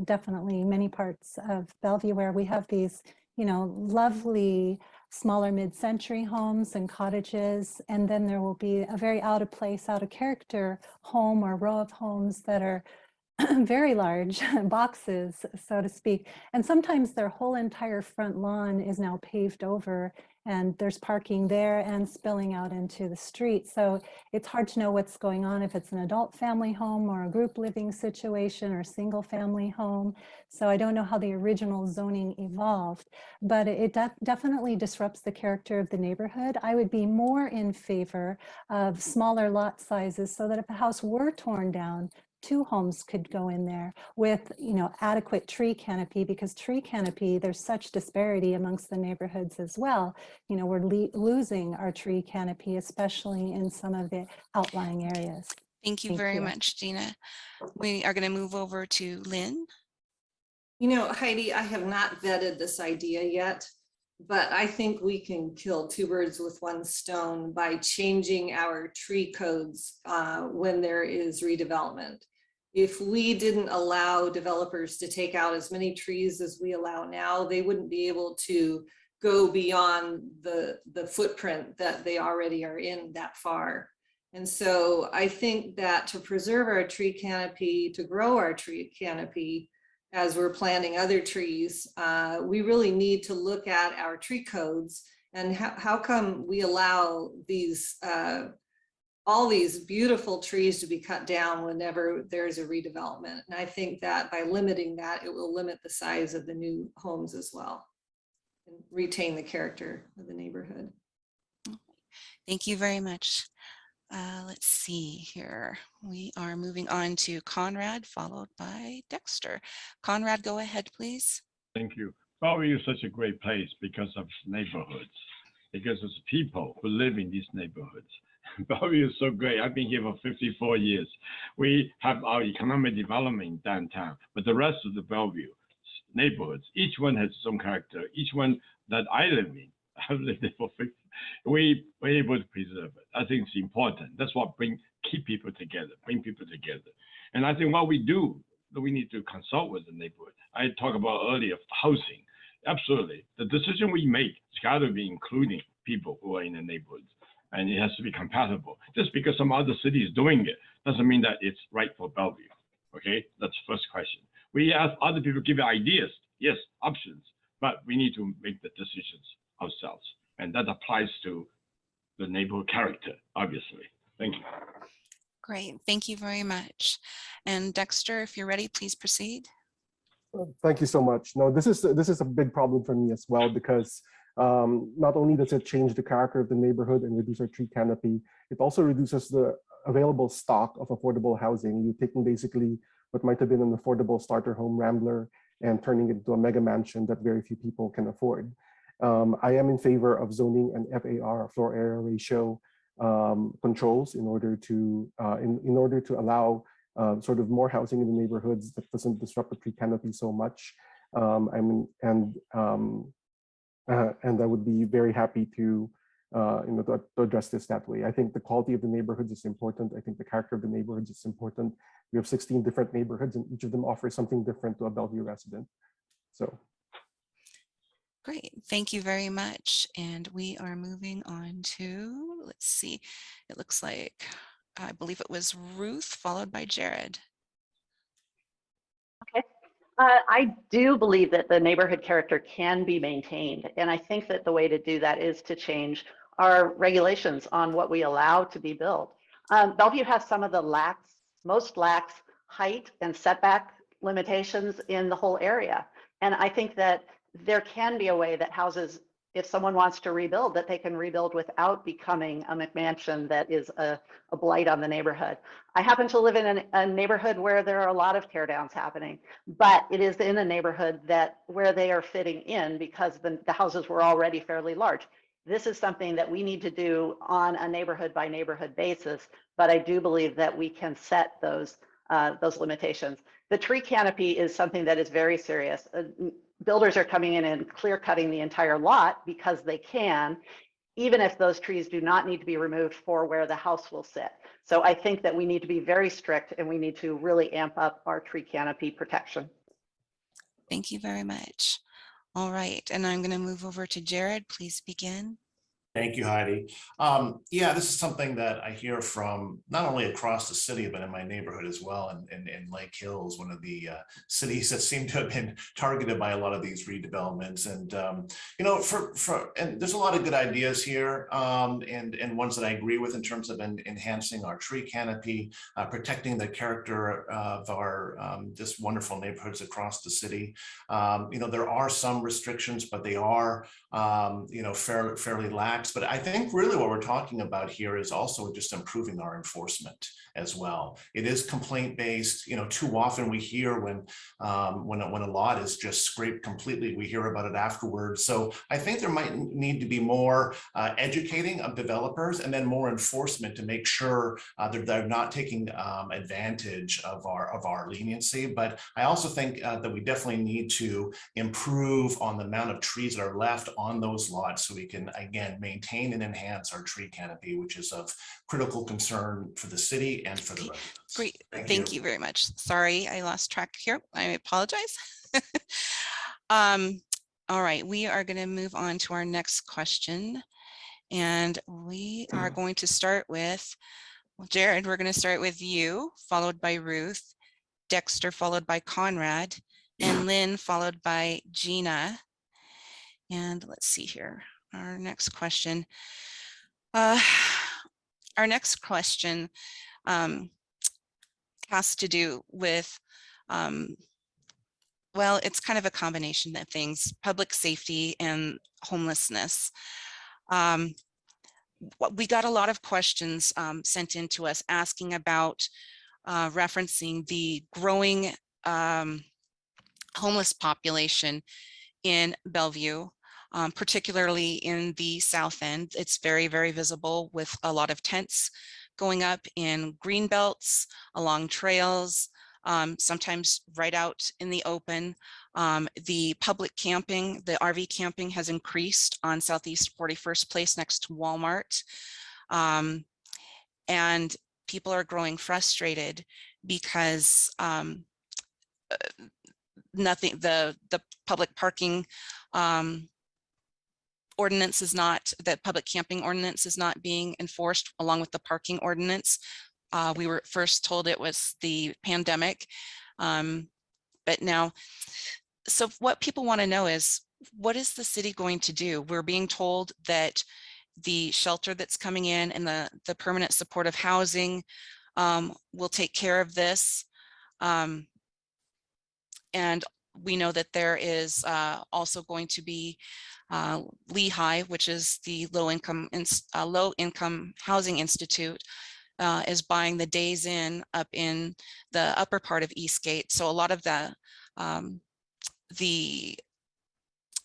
definitely many parts of Bellevue where we have these, you know, lovely smaller mid-century homes and cottages. And then there will be a very out of place, out of character home or row of homes that are very large boxes, so to speak. And sometimes their whole entire front lawn is now paved over and there's parking there and spilling out into the street. So it's hard to know what's going on, if it's an adult family home or a group living situation or single family home. So I don't know how the original zoning evolved, but it definitely disrupts the character of the neighborhood. I would be more in favor of smaller lot sizes so that if a house were torn down, 2 homes could go in there with, you know, adequate tree canopy, because tree canopy, there's such disparity amongst the neighborhoods as well. You know, we're losing our tree canopy, especially in some of the outlying areas. Thank you very much, Gina. We are going to move over to Lynn. You know, Heidi, I have not vetted this idea yet, but I think we can kill 2 birds with 1 stone by changing our tree codes when there is redevelopment. If we didn't allow developers to take out as many trees as we allow now, they wouldn't be able to go beyond the footprint that they already are in that far. And so I think that to preserve our tree canopy, to grow our tree canopy, as we're planting other trees, we really need to look at our tree codes and how come we allow these all these beautiful trees to be cut down whenever there's a redevelopment. And I think that by limiting that, it will limit the size of the new homes as well and retain the character of the neighborhood. Thank you very much. Let's see here. We are moving on to Conrad, followed by Dexter. Conrad, go ahead, please. Thank you. Bellevue is such a great place because of neighborhoods, because it's people who live in these neighborhoods. Bellevue is so great. I've been here for 54 years. We have our economic development downtown, but the rest of the Bellevue neighborhoods, each one has its own character. Each one that I live in, I've lived there for 50. We're able to preserve it. I think it's important. That's what keep people together, bring people together. And I think what we do, we need to consult with the neighborhood. I talked about earlier housing. Absolutely. The decision we make has got to be including people who are in the neighborhoods. And it has to be compatible. Just because some other city is doing it doesn't mean that it's right for Bellevue. Okay, that's the first question. We ask other people to give ideas, yes, options, but we need to make the decisions ourselves. And that applies to the neighborhood character, obviously. Thank you. Great, thank you very much. And Dexter, if you're ready, please proceed. Thank you so much. No, this is a big problem for me as well, because not only does it change the character of the neighborhood and reduce our tree canopy, it also reduces the available stock of affordable housing. You're taking basically what might have been an affordable starter home rambler and turning it into a mega mansion that very few people can afford. I am in favor of zoning and FAR, floor area ratio, controls in order to allow sort of more housing in the neighborhoods that doesn't disrupt the tree canopy so much. And I would be very happy to address this that way. I think the quality of the neighborhoods is important. I think the character of the neighborhoods is important. We have 16 different neighborhoods, and each of them offers something different to a Bellevue resident. So. Great, thank you very much. And we are moving on to, let's see, it looks like, I believe it was Ruth, followed by Jared. Okay, I do believe that the neighborhood character can be maintained. And I think that the way to do that is to change our regulations on what we allow to be built. Bellevue has some of the most lax height and setback limitations in the whole area. And I think that there can be a way that houses, if someone wants to rebuild, that they can rebuild without becoming a McMansion that is a blight on the neighborhood. I happen to live in a neighborhood where there are a lot of tear downs happening, but it is in a neighborhood where they are fitting in because the houses were already fairly large. This is something that we need to do on a neighborhood by neighborhood basis, but I do believe that we can set those limitations. The tree canopy is something that is very serious. Builders are coming in and clear cutting the entire lot because they can, even if those trees do not need to be removed for where the house will sit. So I think that we need to be very strict and we need to really amp up our tree canopy protection. Thank you very much. All right, and I'm going to move over to Jared. Please begin. Thank you, Heidi. Yeah, this is something that I hear from not only across the city, but in my neighborhood as well, in Lake Hills, one of the cities that seem to have been targeted by a lot of these redevelopments. And you know, and there's a lot of good ideas here, and ones that I agree with in terms of enhancing our tree canopy, protecting the character of our just wonderful neighborhoods across the city. You know, there are some restrictions, but they are you know, fairly lax. But I think really what we're talking about here is also just improving our enforcement as well. It is complaint based. You know, too often we hear when a lot is just scraped completely, we hear about it afterwards. So I think there might need to be more educating of developers and then more enforcement to make sure that they're not taking advantage of our leniency. But I also think that we definitely need to improve on the amount of trees that are left on those lots so we can, again, maintain and enhance our tree canopy, which is of critical concern for the city and for the residents. Great, thank you very much. Sorry, I lost track here. I apologize. All right, we are going to move on to our next question. And we are going to start with, well, Jared, we're going to start with you, followed by Ruth, Dexter, followed by Conrad, and Lynn, followed by Gina. And let's see here, our next question. Our next question has to do with, well, it's kind of a combination of things, public safety and homelessness. We got a lot of questions sent in to us asking about referencing the growing homeless population in Bellevue, particularly in the south end. It's very, very visible with a lot of tents going up in green belts, along trails, sometimes right out in the open. The public camping, the RV camping has increased on Southeast 41st Place next to Walmart. And people are growing frustrated because the public parking ordinance is not, the public camping ordinance is not being enforced along with the parking ordinance. We were first told it was the pandemic, but now, so what people want to know is, what is the city going to do? We're being told that the shelter that's coming in and the permanent supportive housing will take care of this. And we know that there is also going to be Lehigh, which is the low income housing institute, is buying the Days Inn up in the upper part of Eastgate. So a lot of the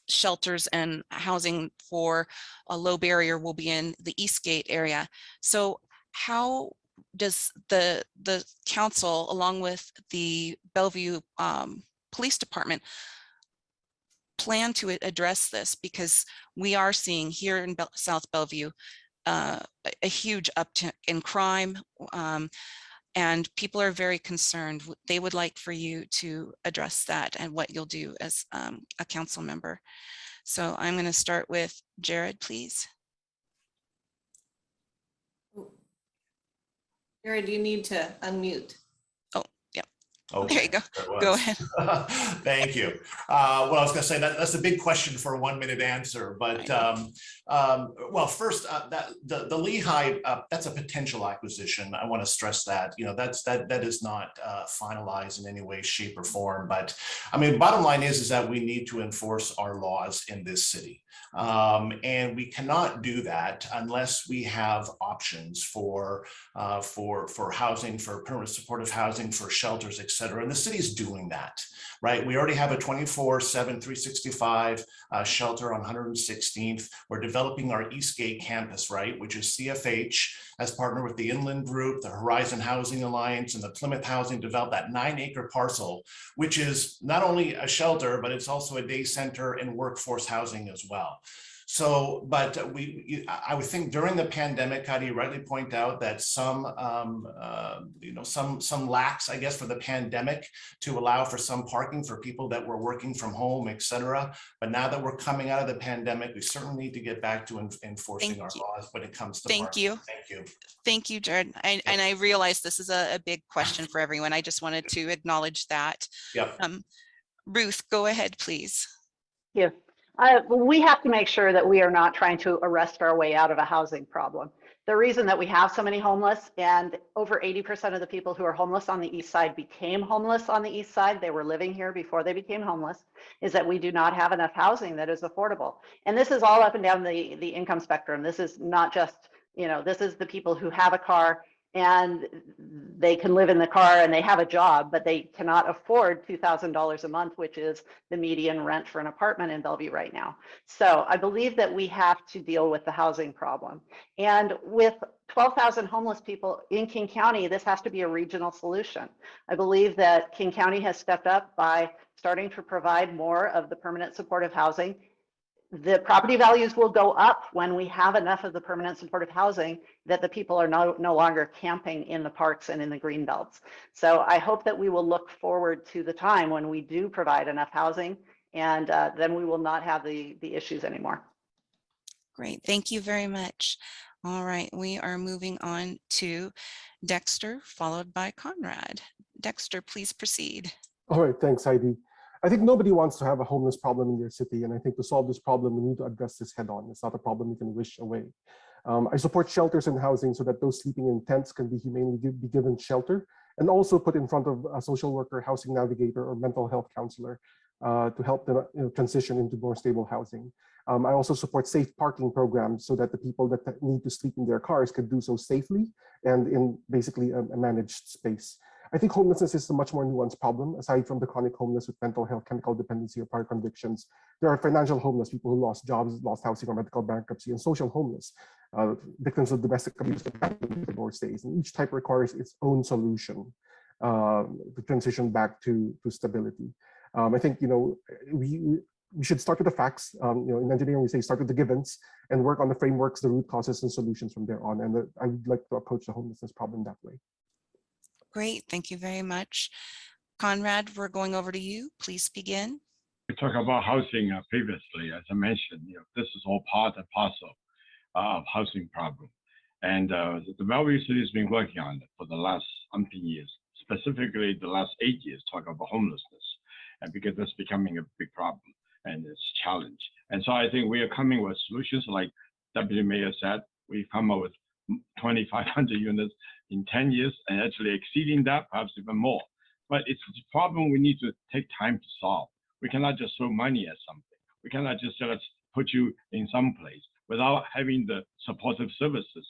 shelters and housing for a low barrier will be in the Eastgate area. So how does the council, along with the Bellevue Police Department, plan to address this? Because we are seeing here in South Bellevue a huge uptick in crime, and people are very concerned. They would like for you to address that and what you'll do as a council member. So I'm going to start with Jared, please. Jared, you need to unmute. Oh, yeah. Okay, go ahead. Thank you. Well, I was going to say that's a big question for a 1-minute answer, but well, first, the Lehigh, that's a potential acquisition. I want to stress that, you know, that is not finalized in any way, shape, or form. But I mean, bottom line is that we need to enforce our laws in this city. And we cannot do that unless we have options for housing, for permanent supportive housing, for shelters, et cetera. And the city is doing that, right? We already have a 24/7, 365 shelter on 116th. We're developing our Eastgate campus, right, which is CFH has partnered with the Inland Group, the Horizon Housing Alliance, and the Plymouth Housing, developed that 9-acre parcel, which is not only a shelter, but it's also a day center and workforce housing as well. So, but I would think during the pandemic, how do you rightly point out that some lacks, I guess, for the pandemic to allow for some parking for people that were working from home, et cetera. But now that we're coming out of the pandemic, we certainly need to get back to enforcing our laws when it comes to parking. Thank you. Thank you, Jared. And I realize this is a big question for everyone. I just wanted to acknowledge that. Yep. Ruth, go ahead, please. Yeah. We have to make sure that we are not trying to arrest our way out of a housing problem. The reason that we have so many homeless, and over 80% of the people who are homeless on the east side became homeless on the east side, they were living here before they became homeless, is that we do not have enough housing that is affordable. And this is all up and down the income spectrum. This is not just, you know, this is the people who have a car and they can live in the car and they have a job, but they cannot afford $2,000 a month, which is the median rent for an apartment in Bellevue right now. So I believe that we have to deal with the housing problem. And with 12,000 homeless people in King County, this has to be a regional solution. I believe that King County has stepped up by starting to provide more of the permanent supportive housing. The property values will go up when we have enough of the permanent supportive housing that the people are no longer camping in the parks and in the green belts. So I hope that we will look forward to the time when we do provide enough housing, and then we will not have the issues anymore. Great, thank you very much. All right, we are moving on to Dexter, followed by Conrad. Dexter, please proceed. All right, thanks, Heidi. I think nobody wants to have a homeless problem in their city, and I think to solve this problem, we need to address this head on. It's not a problem you can wish away. I support shelters and housing so that those sleeping in tents can be humanely be given shelter, and also put in front of a social worker, housing navigator, or mental health counselor to help them transition into more stable housing. I also support safe parking programs so that the people that need to sleep in their cars can do so safely and in basically a managed space. I think homelessness is a much more nuanced problem. Aside from the chronic homeless with mental health, chemical dependency, or prior convictions, there are financial homeless, people who lost jobs, lost housing, or medical bankruptcy, and social homeless, victims of domestic abuse, divorce stays. And each type requires its own solution to transition back to stability. I think we should start with the facts. In engineering, we say start with the givens and work on the frameworks, the root causes, and solutions from there on. And I would like to approach the homelessness problem that way. Great, thank you very much. Conrad, we're going over to you. Please begin. We talked about housing previously. As I mentioned, this is all part and parcel of housing problem. And the Bellevue City has been working on it for the last umpteen years, specifically the last 8 years, talking about homelessness, and because that's becoming a big problem and it's a challenge. And so I think we are coming with solutions like Deputy Mayor said. We've come up with 2,500 units in 10 years and actually exceeding that, perhaps even more. But it's a problem we need to take time to solve. We cannot just throw money at something. We cannot just say, let's put you in some place without having the supportive services.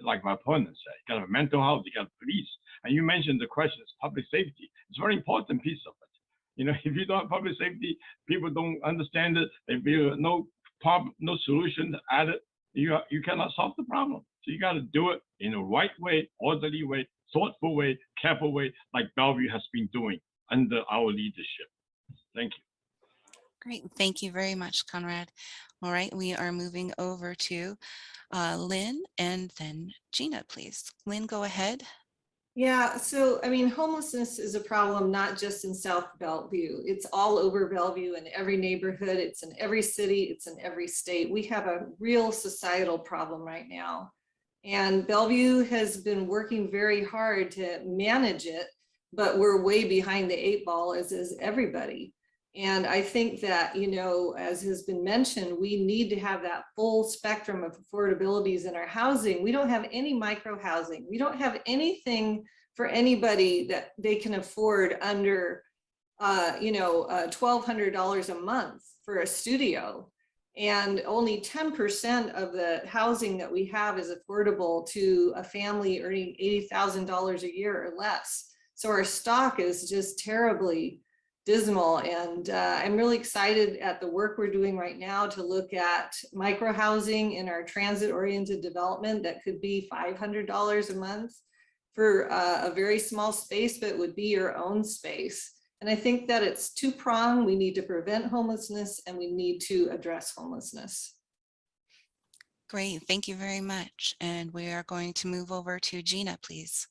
Like my opponent said, you got a mental health, you got police. And you mentioned the question is public safety. It's a very important piece of it. If you don't have public safety, people don't understand it. If you have no solution added, you cannot solve the problem. So you got to do it in a right way, orderly way, thoughtful way, careful way, like Bellevue has been doing under our leadership. Thank you. Great, thank you very much, Conrad. All right, we are moving over to Lynn and then Gina, please. Lynn, go ahead. Yeah, so I mean, homelessness is a problem not just in South Bellevue. It's all over Bellevue, in every neighborhood. It's in every city. It's in every state. We have a real societal problem right now. And Bellevue has been working very hard to manage it but we're way behind the 8 ball, as is everybody. And I think that, you know, as has been mentioned, we need to have that full spectrum of affordabilities in our housing. We don't have any micro housing. We don't have anything for anybody that they can afford under, you know, $1,200 a month for a studio. And only 10% of the housing that we have is affordable to a family earning $80,000 a year or less. So our stock is just terribly dismal. And I'm really excited at the work we're doing right now to look at micro housing in our transit-oriented development that could be $500 a month for a very small space, but it would be your own space. And I think that it's two-pronged. We need to prevent homelessness and we need to address homelessness. Great, thank you very much. And we are going to move over to Gina, please.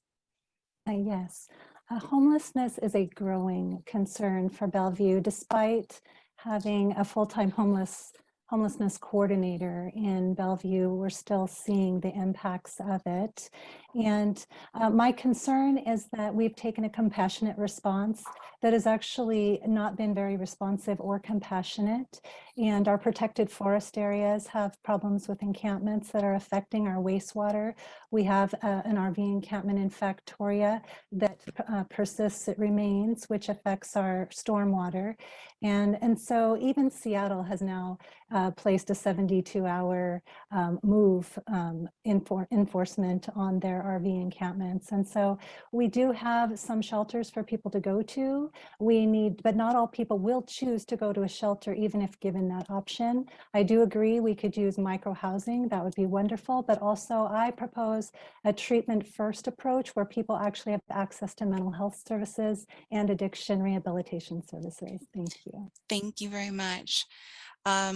Yes, homelessness is a growing concern for Bellevue, despite having a full-time homelessness coordinator in Bellevue. We're still seeing the impacts of it. And my concern is that we've taken a compassionate response that has actually not been very responsive or compassionate. And our protected forest areas have problems with encampments that are affecting our wastewater. We have an RV encampment in Factoria that persists, it remains, which affects our stormwater. And so even Seattle has now placed a 72-hour move enforcement on their RV encampments. And so we do have some shelters for people to go to. But not all people will choose to go to a shelter, even if given that option. I do agree we could use micro housing. That would be wonderful. But also I propose a treatment first approach where people actually have access to mental health services and addiction rehabilitation services. Thank you. Thank you very much. All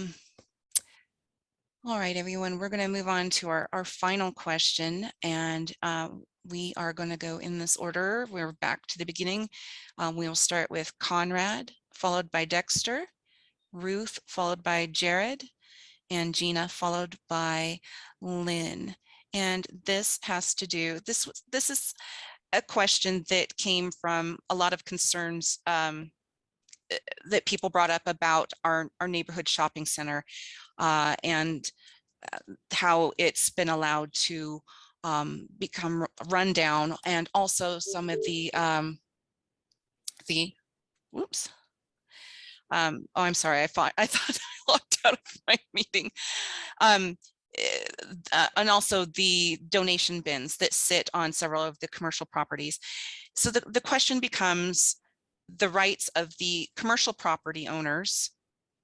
right, everyone, we're going to move on to our final question, and we are going to go in this order. We're back to the beginning. We'll start with Conrad, followed by Dexter, Ruth, followed by Jared, and Gina, followed by Lynn. And this has to do, this is a question that came from a lot of concerns that people brought up about our neighborhood shopping center and how it's been allowed to become run down, and also some of the whoops. Oh, I'm sorry. I thought I logged out of my meeting. And also the donation bins that sit on several of the commercial properties. So the question becomes the rights of the commercial property owners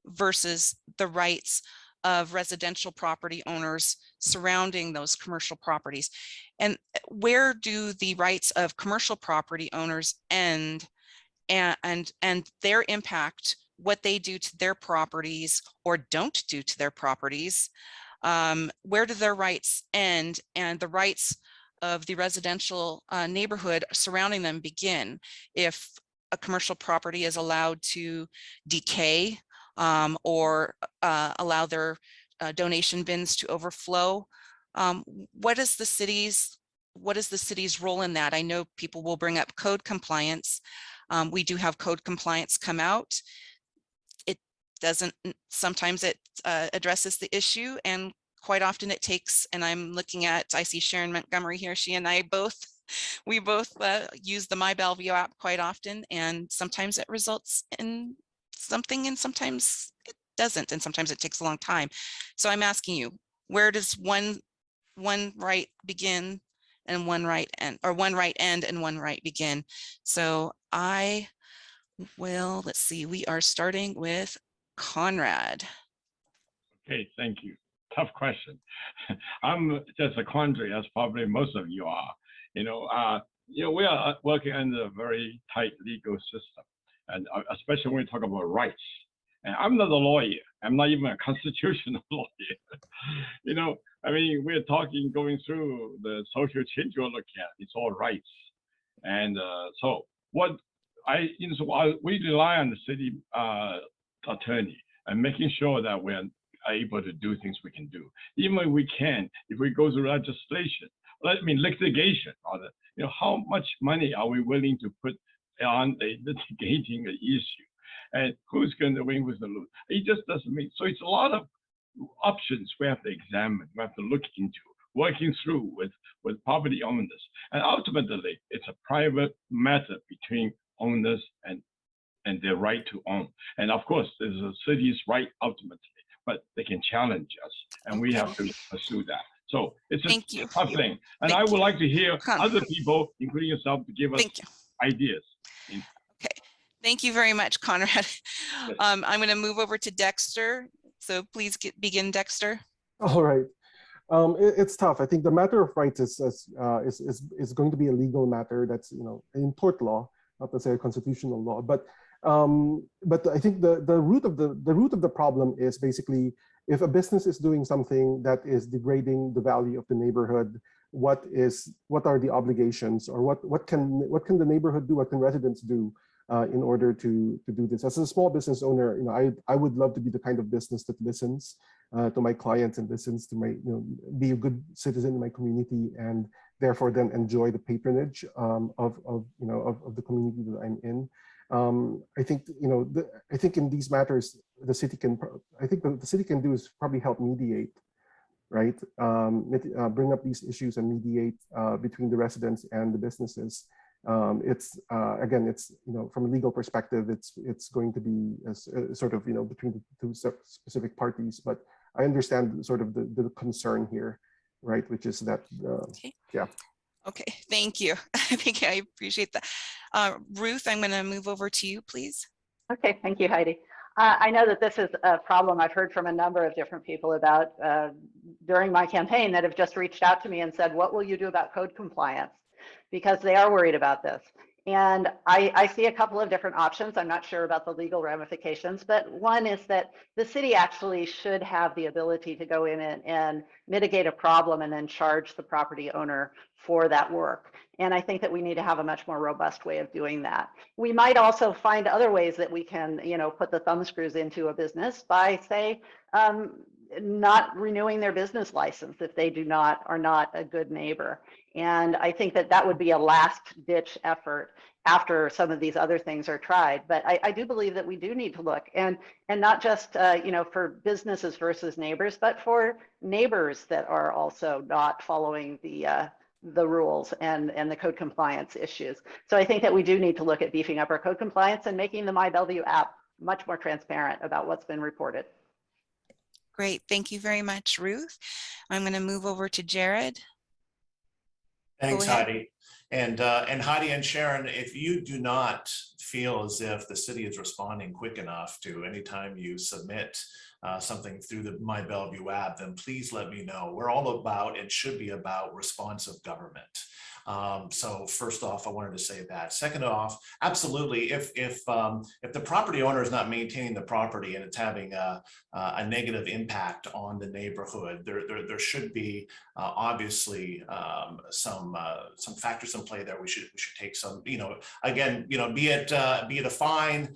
versus the rights of residential property owners surrounding those commercial properties. And where do the rights of commercial property owners end, and their impact, what they do to their properties or don't do to their properties? Where do their rights end and the rights of the residential neighborhood surrounding them begin? If a commercial property is allowed to decay or allow their donation bins to overflow, what is the city's role in that? I know people will bring up code compliance. We do have code compliance come out. It doesn't, sometimes it addresses the issue, and quite often it takes, and I'm looking at, I see Sharon Montgomery here, she and I both, we both use the My Bellevue app quite often, and sometimes it results in something and sometimes it doesn't, and sometimes it takes a long time. So I'm asking you, where does one right begin and one right end, or one right end and one right begin? So I will, let's see, we are starting with Conrad. Okay, thank you. Tough question. I'm just a quandary, as probably most of you are. We are working under a very tight legal system, and especially when we talk about rights. And I'm not a lawyer. I'm not even a constitutional lawyer. I mean, we're talking, going through the social change we're looking at. It's all rights. And so we rely on the city attorney and making sure that we're able to do things we can do. Even if we can, if we go through legislation, litigation, how much money are we willing to put on a litigating issue, and who's going to win, who's going to lose. It just doesn't make, so it's a lot of options we have to examine, we have to look into, working through with property owners. And ultimately, it's a private matter between owners and their right to own. And of course, there's a city's right ultimately, but they can challenge us, and we have to pursue that. So it's a tough thing. And I would like to hear other people, including yourself, to give us ideas. Okay, thank you very much, Conrad. Yes. I'm going to move over to Dexter. So please begin, Dexter. All right. It's tough. I think the matter of rights is going to be a legal matter that's, in tort law, not to say a constitutional law. But I think the root of the problem is basically, if a business is doing something that is degrading the value of the neighborhood, what are the obligations, or what can the neighborhood do? What can residents do in order to do this? As a small business owner, I would love to be the kind of business that listens to my clients and listens to my, be a good citizen in my community, and therefore then enjoy the patronage of the community that I'm in. I think I think in these matters the city can do is probably help mediate, right? Bring up these issues and mediate between the residents and the businesses. It's again, it's from a legal perspective, it's going to be sort of between the two specific parties, but I understand sort of the concern here, right? Which is that yeah. Okay, thank you. I think I appreciate that. Ruth, I'm going to move over to you, please. Okay, thank you, Heidi. I know that this is a problem I've heard from a number of different people about during my campaign, that have just reached out to me and said, what will you do about code compliance? Because they are worried about this. And I see a couple of different options. I'm not sure about the legal ramifications, but one is that the city actually should have the ability to go in and mitigate a problem and then charge the property owner for that work. And I think that we need to have a much more robust way of doing that. We might also find other ways that we can, put the thumb screws into a business by, say, not renewing their business license if they are not a good neighbor. And I think that would be a last ditch effort after some of these other things are tried. But I do believe that we do need to look, and not just for businesses versus neighbors, but for neighbors that are also not following the rules and the code compliance issues. So I think that we do need to look at beefing up our code compliance and making the My Bellevue app much more transparent about what's been reported. Great, thank you very much, Ruth. I'm going to move over to Jared. Thanks, Heidi. And Heidi and Sharon, if you do not feel as if the city is responding quick enough to anytime you submit something through the My Bellevue app, then please let me know. We're all about, and should be about, responsive government. So first off, I wanted to say that. Second off, absolutely, if the property owner is not maintaining the property and it's having a negative impact on the neighborhood, there should be obviously some factors in play there. We should take some, again, be it a fine,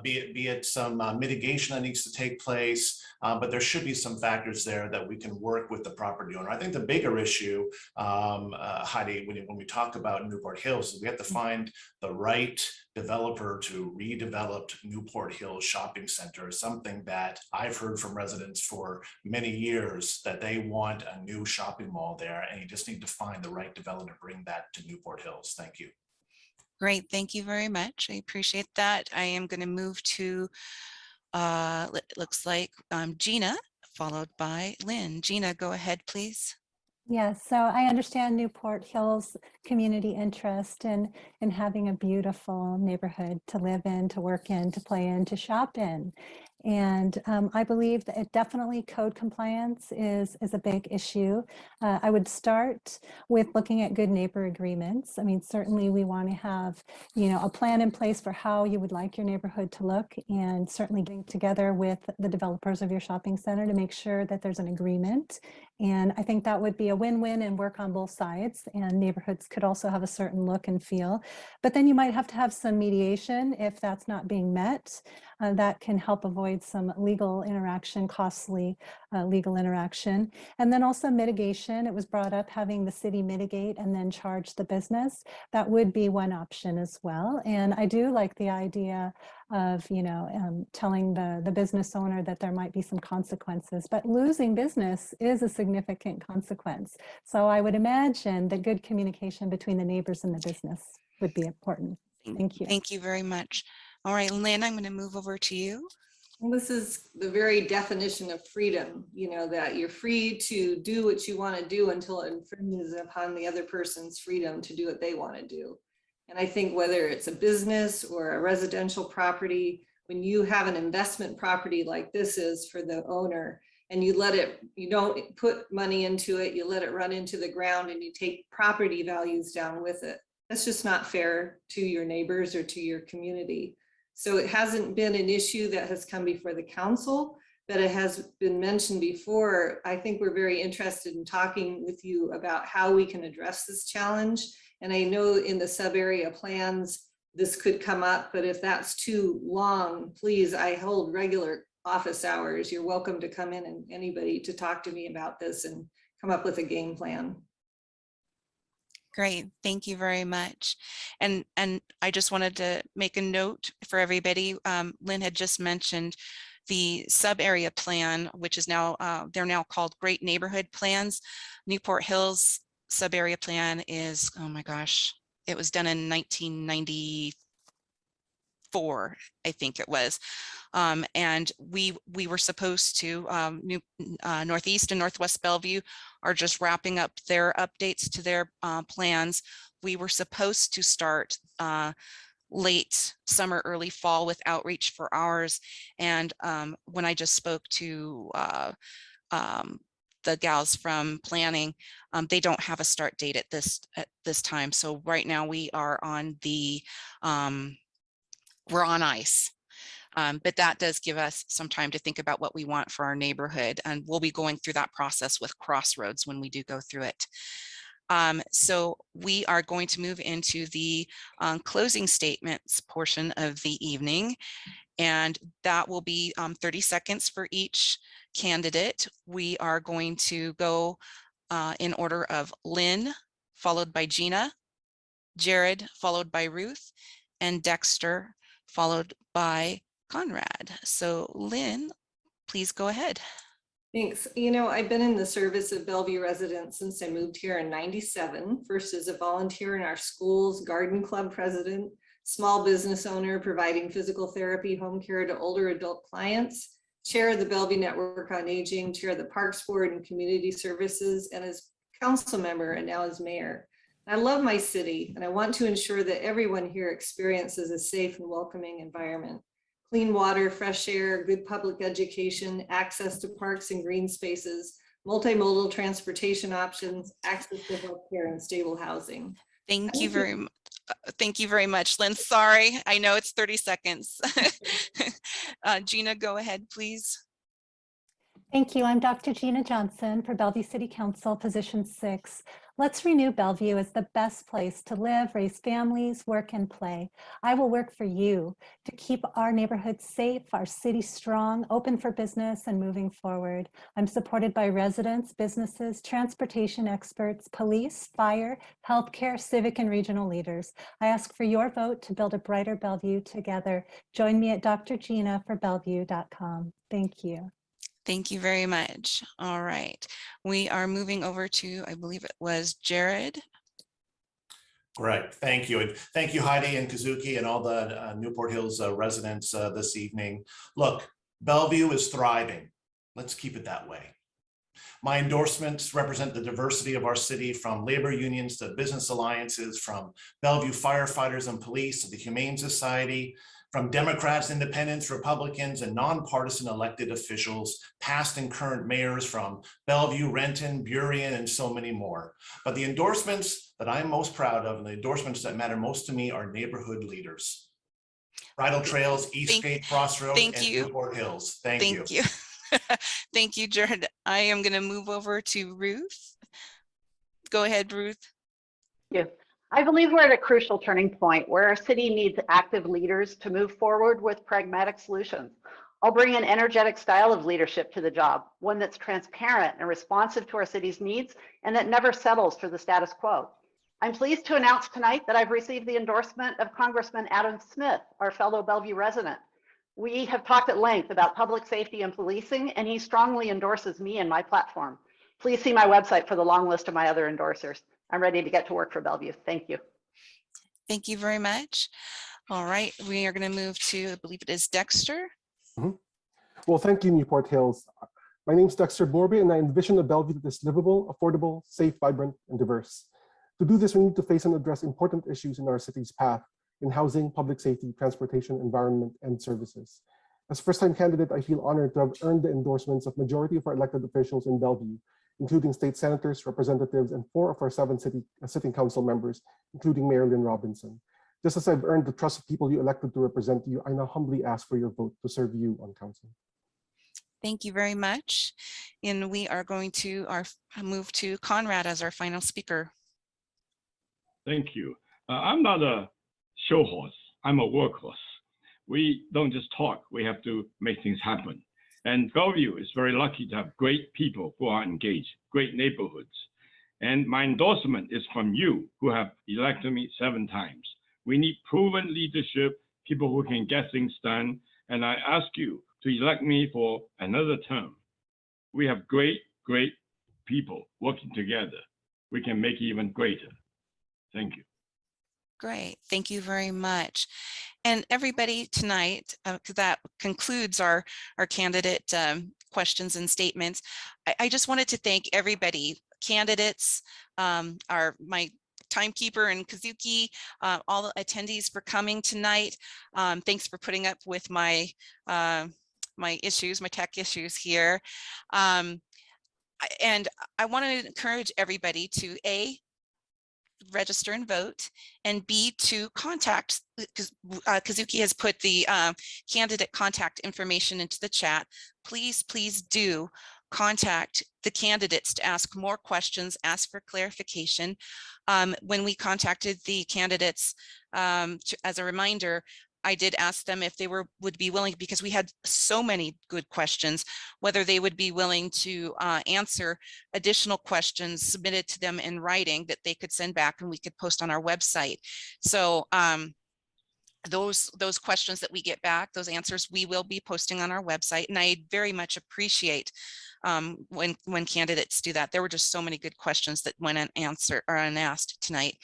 be it some mitigation that needs to take place, but there should be some factors there that we can work with the property owner. I think the bigger issue, Heidi, when we talk about Newport Hills, is we have to find the right developer to redevelop Newport Hills Shopping Center, something that I've heard from residents for many years, that they want a new shopping mall there, and you just need to find the right developer to bring that to Newport Hills. Thank you. Great, thank you very much. I appreciate that. I am going to move to, looks like Gina, followed by Lynn. Gina, go ahead, please. Yes, so I understand Newport Hills community interest in having a beautiful neighborhood to live in, to work in, to play in, to shop in. And I believe that definitely code compliance is a big issue. I would start with looking at good neighbor agreements. I mean, certainly we want to have, a plan in place for how you would like your neighborhood to look, and certainly getting together with the developers of your shopping center to make sure that there's an agreement. And I think that would be a win-win and work on both sides, and neighborhoods could also have a certain look and feel. But then you might have to have some mediation if that's not being met. That can help avoid avoid some legal interaction, costly legal interaction. And then also mitigation. It was brought up having the city mitigate and then charge the business. That would be one option as well. And I do like the idea of, telling the business owner that there might be some consequences, but losing business is a significant consequence. So I would imagine that good communication between the neighbors and the business would be important. Thank you. Thank you very much. All right, Lynn, I'm going to move over to you. Well, this is the very definition of freedom, that you're free to do what you want to do until it infringes upon the other person's freedom to do what they want to do. And I think whether it's a business or a residential property, when you have an investment property like this is for the owner, and you don't put money into it, you let it run into the ground and you take property values down with it. That's just not fair to your neighbors or to your community. So it hasn't been an issue that has come before the council, but it has been mentioned before. I think we're very interested in talking with you about how we can address this challenge. And I know in the sub-area plans, this could come up, but if that's too long, please, I hold regular office hours. You're welcome to come in and anybody to talk to me about this and come up with a game plan. Great, thank you very much. And I just wanted to make a note for everybody. Lynn had just mentioned the sub-area plan, which is now, they're now called Great Neighborhood Plans. Newport Hills sub-area plan is, oh my gosh, it was done in 1994, I think it was. And we were supposed to, Northeast and Northwest Bellevue are just wrapping up their updates to their plans. We were supposed to start late summer, early fall with outreach for ours. And when I just spoke to the gals from planning, they don't have a start date at this time. So right now we are on the, we're on ice. But that does give us some time to think about what we want for our neighborhood. And we'll be going through that process with Crossroads when we do go through it. So we are going to move into the closing statements portion of the evening. And that will be 30 seconds for each candidate. We are going to go in order of Lynn, followed by Gina, Jared, followed by Ruth, and Dexter, followed by Conrad. So Lynn, please go ahead. Thanks. I've been in the service of Bellevue residents since I moved here in '97, first as a volunteer in our school's garden club president, small business owner providing physical therapy, home care to older adult clients, chair of the Bellevue Network on Aging, chair of the Parks Board and Community Services, and as council member and now as mayor. I love my city and I want to ensure that everyone here experiences a safe and welcoming environment. Clean water, fresh air, good public education, access to parks and green spaces, multimodal transportation options, access to healthcare and stable housing. Thank you very much. Thank you very much, Lynn. Sorry, I know it's 30 seconds. Gina, go ahead, please. Thank you. I'm Dr. Gina Johnson for Bellevue City Council, position 6. Let's renew Bellevue as the best place to live, raise families, work, and play. I will work for you to keep our neighborhood safe, our city strong, open for business, and moving forward. I'm supported by residents, businesses, transportation experts, police, fire, healthcare, civic, and regional leaders. I ask for your vote to build a brighter Bellevue together. Join me at drginaforbellevue.com. Thank you. Thank you very much. All right, we are moving over to, I believe it was Jared. Correct. Thank you. And thank you, Heidi and Kazuki and all the Newport Hills residents this evening. Look, Bellevue is thriving. Let's keep it that way. My endorsements represent the diversity of our city, from labor unions to business alliances, from Bellevue firefighters and police to the Humane Society, from Democrats, independents, Republicans, and nonpartisan elected officials, past and current mayors from Bellevue, Renton, Burien, and so many more. But the endorsements that I'm most proud of and the endorsements that matter most to me are neighborhood leaders. Bridle Trails, Eastgate, Crossroads, and Newport Hills. Thank you. Thank you, Jared. I am going to move over to Ruth. Go ahead, Ruth. Yes. I believe we're at a crucial turning point where our city needs active leaders to move forward with pragmatic solutions. I'll bring an energetic style of leadership to the job, one that's transparent and responsive to our city's needs and that never settles for the status quo. I'm pleased to announce tonight that I've received the endorsement of Congressman Adam Smith, our fellow Bellevue resident. We have talked at length about public safety and policing, and he strongly endorses me and my platform. Please see my website for the long list of my other endorsers. I'm ready to get to work for Bellevue. Thank you. Thank you very much. All right, we are going to move to, I believe it is Dexter. Well, thank you, Newport Hills. My name is Dexter Borbe, and I envision a Bellevue that is livable, affordable, safe, vibrant, and diverse. To do this, we need to face and address important issues in our city's path in housing, public safety, transportation, environment, and services. As first-time candidate, I feel honored to have earned the endorsements of majority of our elected officials in Bellevue, including state senators, representatives, and 4 of our 7 sitting council members, including Mayor Lynn Robinson. Just as I've earned the trust of people you elected to represent you, I now humbly ask for your vote to serve you on council. Thank you very much. And we are going to move to Conrad as our final speaker. Thank you. I'm not a show horse. I'm a workhorse. We don't just talk. We have to make things happen. And Bellevue is very lucky to have great people who are engaged, great neighborhoods. And my endorsement is from you who have elected me 7 times. We need proven leadership, people who can get things done. And I ask you to elect me for another term. We have great, great people working together. We can make it even greater. Thank you. Great, thank you very much. And everybody tonight, that concludes our candidate questions and statements. I just wanted to thank everybody, candidates, my timekeeper and Kazuki, all the attendees for coming tonight. Thanks for putting up with my my tech issues here. And I want to encourage everybody to register and vote, and B, to contact, because Kazuki has put the candidate contact information into the chat. Please do contact the candidates to ask more questions, ask for clarification. When we contacted the candidates, as a reminder, I did ask them if they would be willing, because we had so many good questions, whether they would be willing to answer additional questions submitted to them in writing that they could send back and we could post on our website. So those questions that we get back, those answers, we will be posting on our website. And I very much appreciate when candidates do that. There were just so many good questions that went unasked tonight.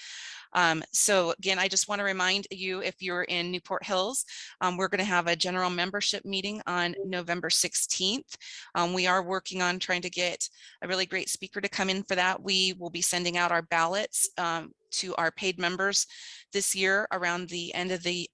So again, I just want to remind you, if you're in Newport Hills, we're going to have a general membership meeting on November 16th. We are working on trying to get a really great speaker to come in for that. We will be sending out our ballots to our paid members this year around the end of the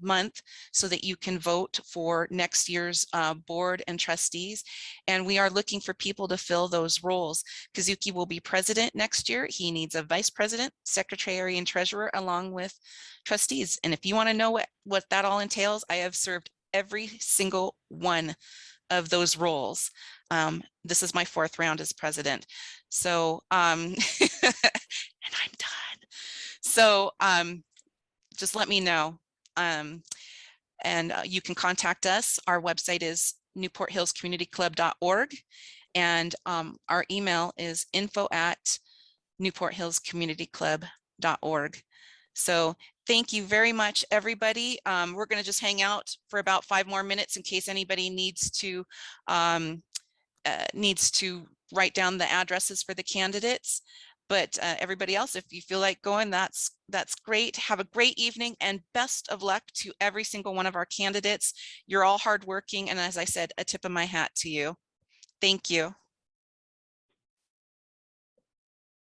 month, so that you can vote for next year's board and trustees. And we are looking for people to fill those roles. Kazuki will be president next year. He needs a vice president, secretary, and treasurer, along with trustees. And if you want to know what that all entails, I have served every single one of those roles. This is my 4th round as president. So, and I'm done. So just let me know. And you can contact us. Our website is newporthillscommunityclub.org. And our email is info@newporthillscommunityclub.org. So thank you very much, everybody. We're going to just hang out for about 5 more minutes in case anybody needs to write down the addresses for the candidates. But everybody else, if you feel like going, that's great. Have a great evening, and best of luck to every single one of our candidates. You're all hardworking, and as I said, a tip of my hat to you. Thank you.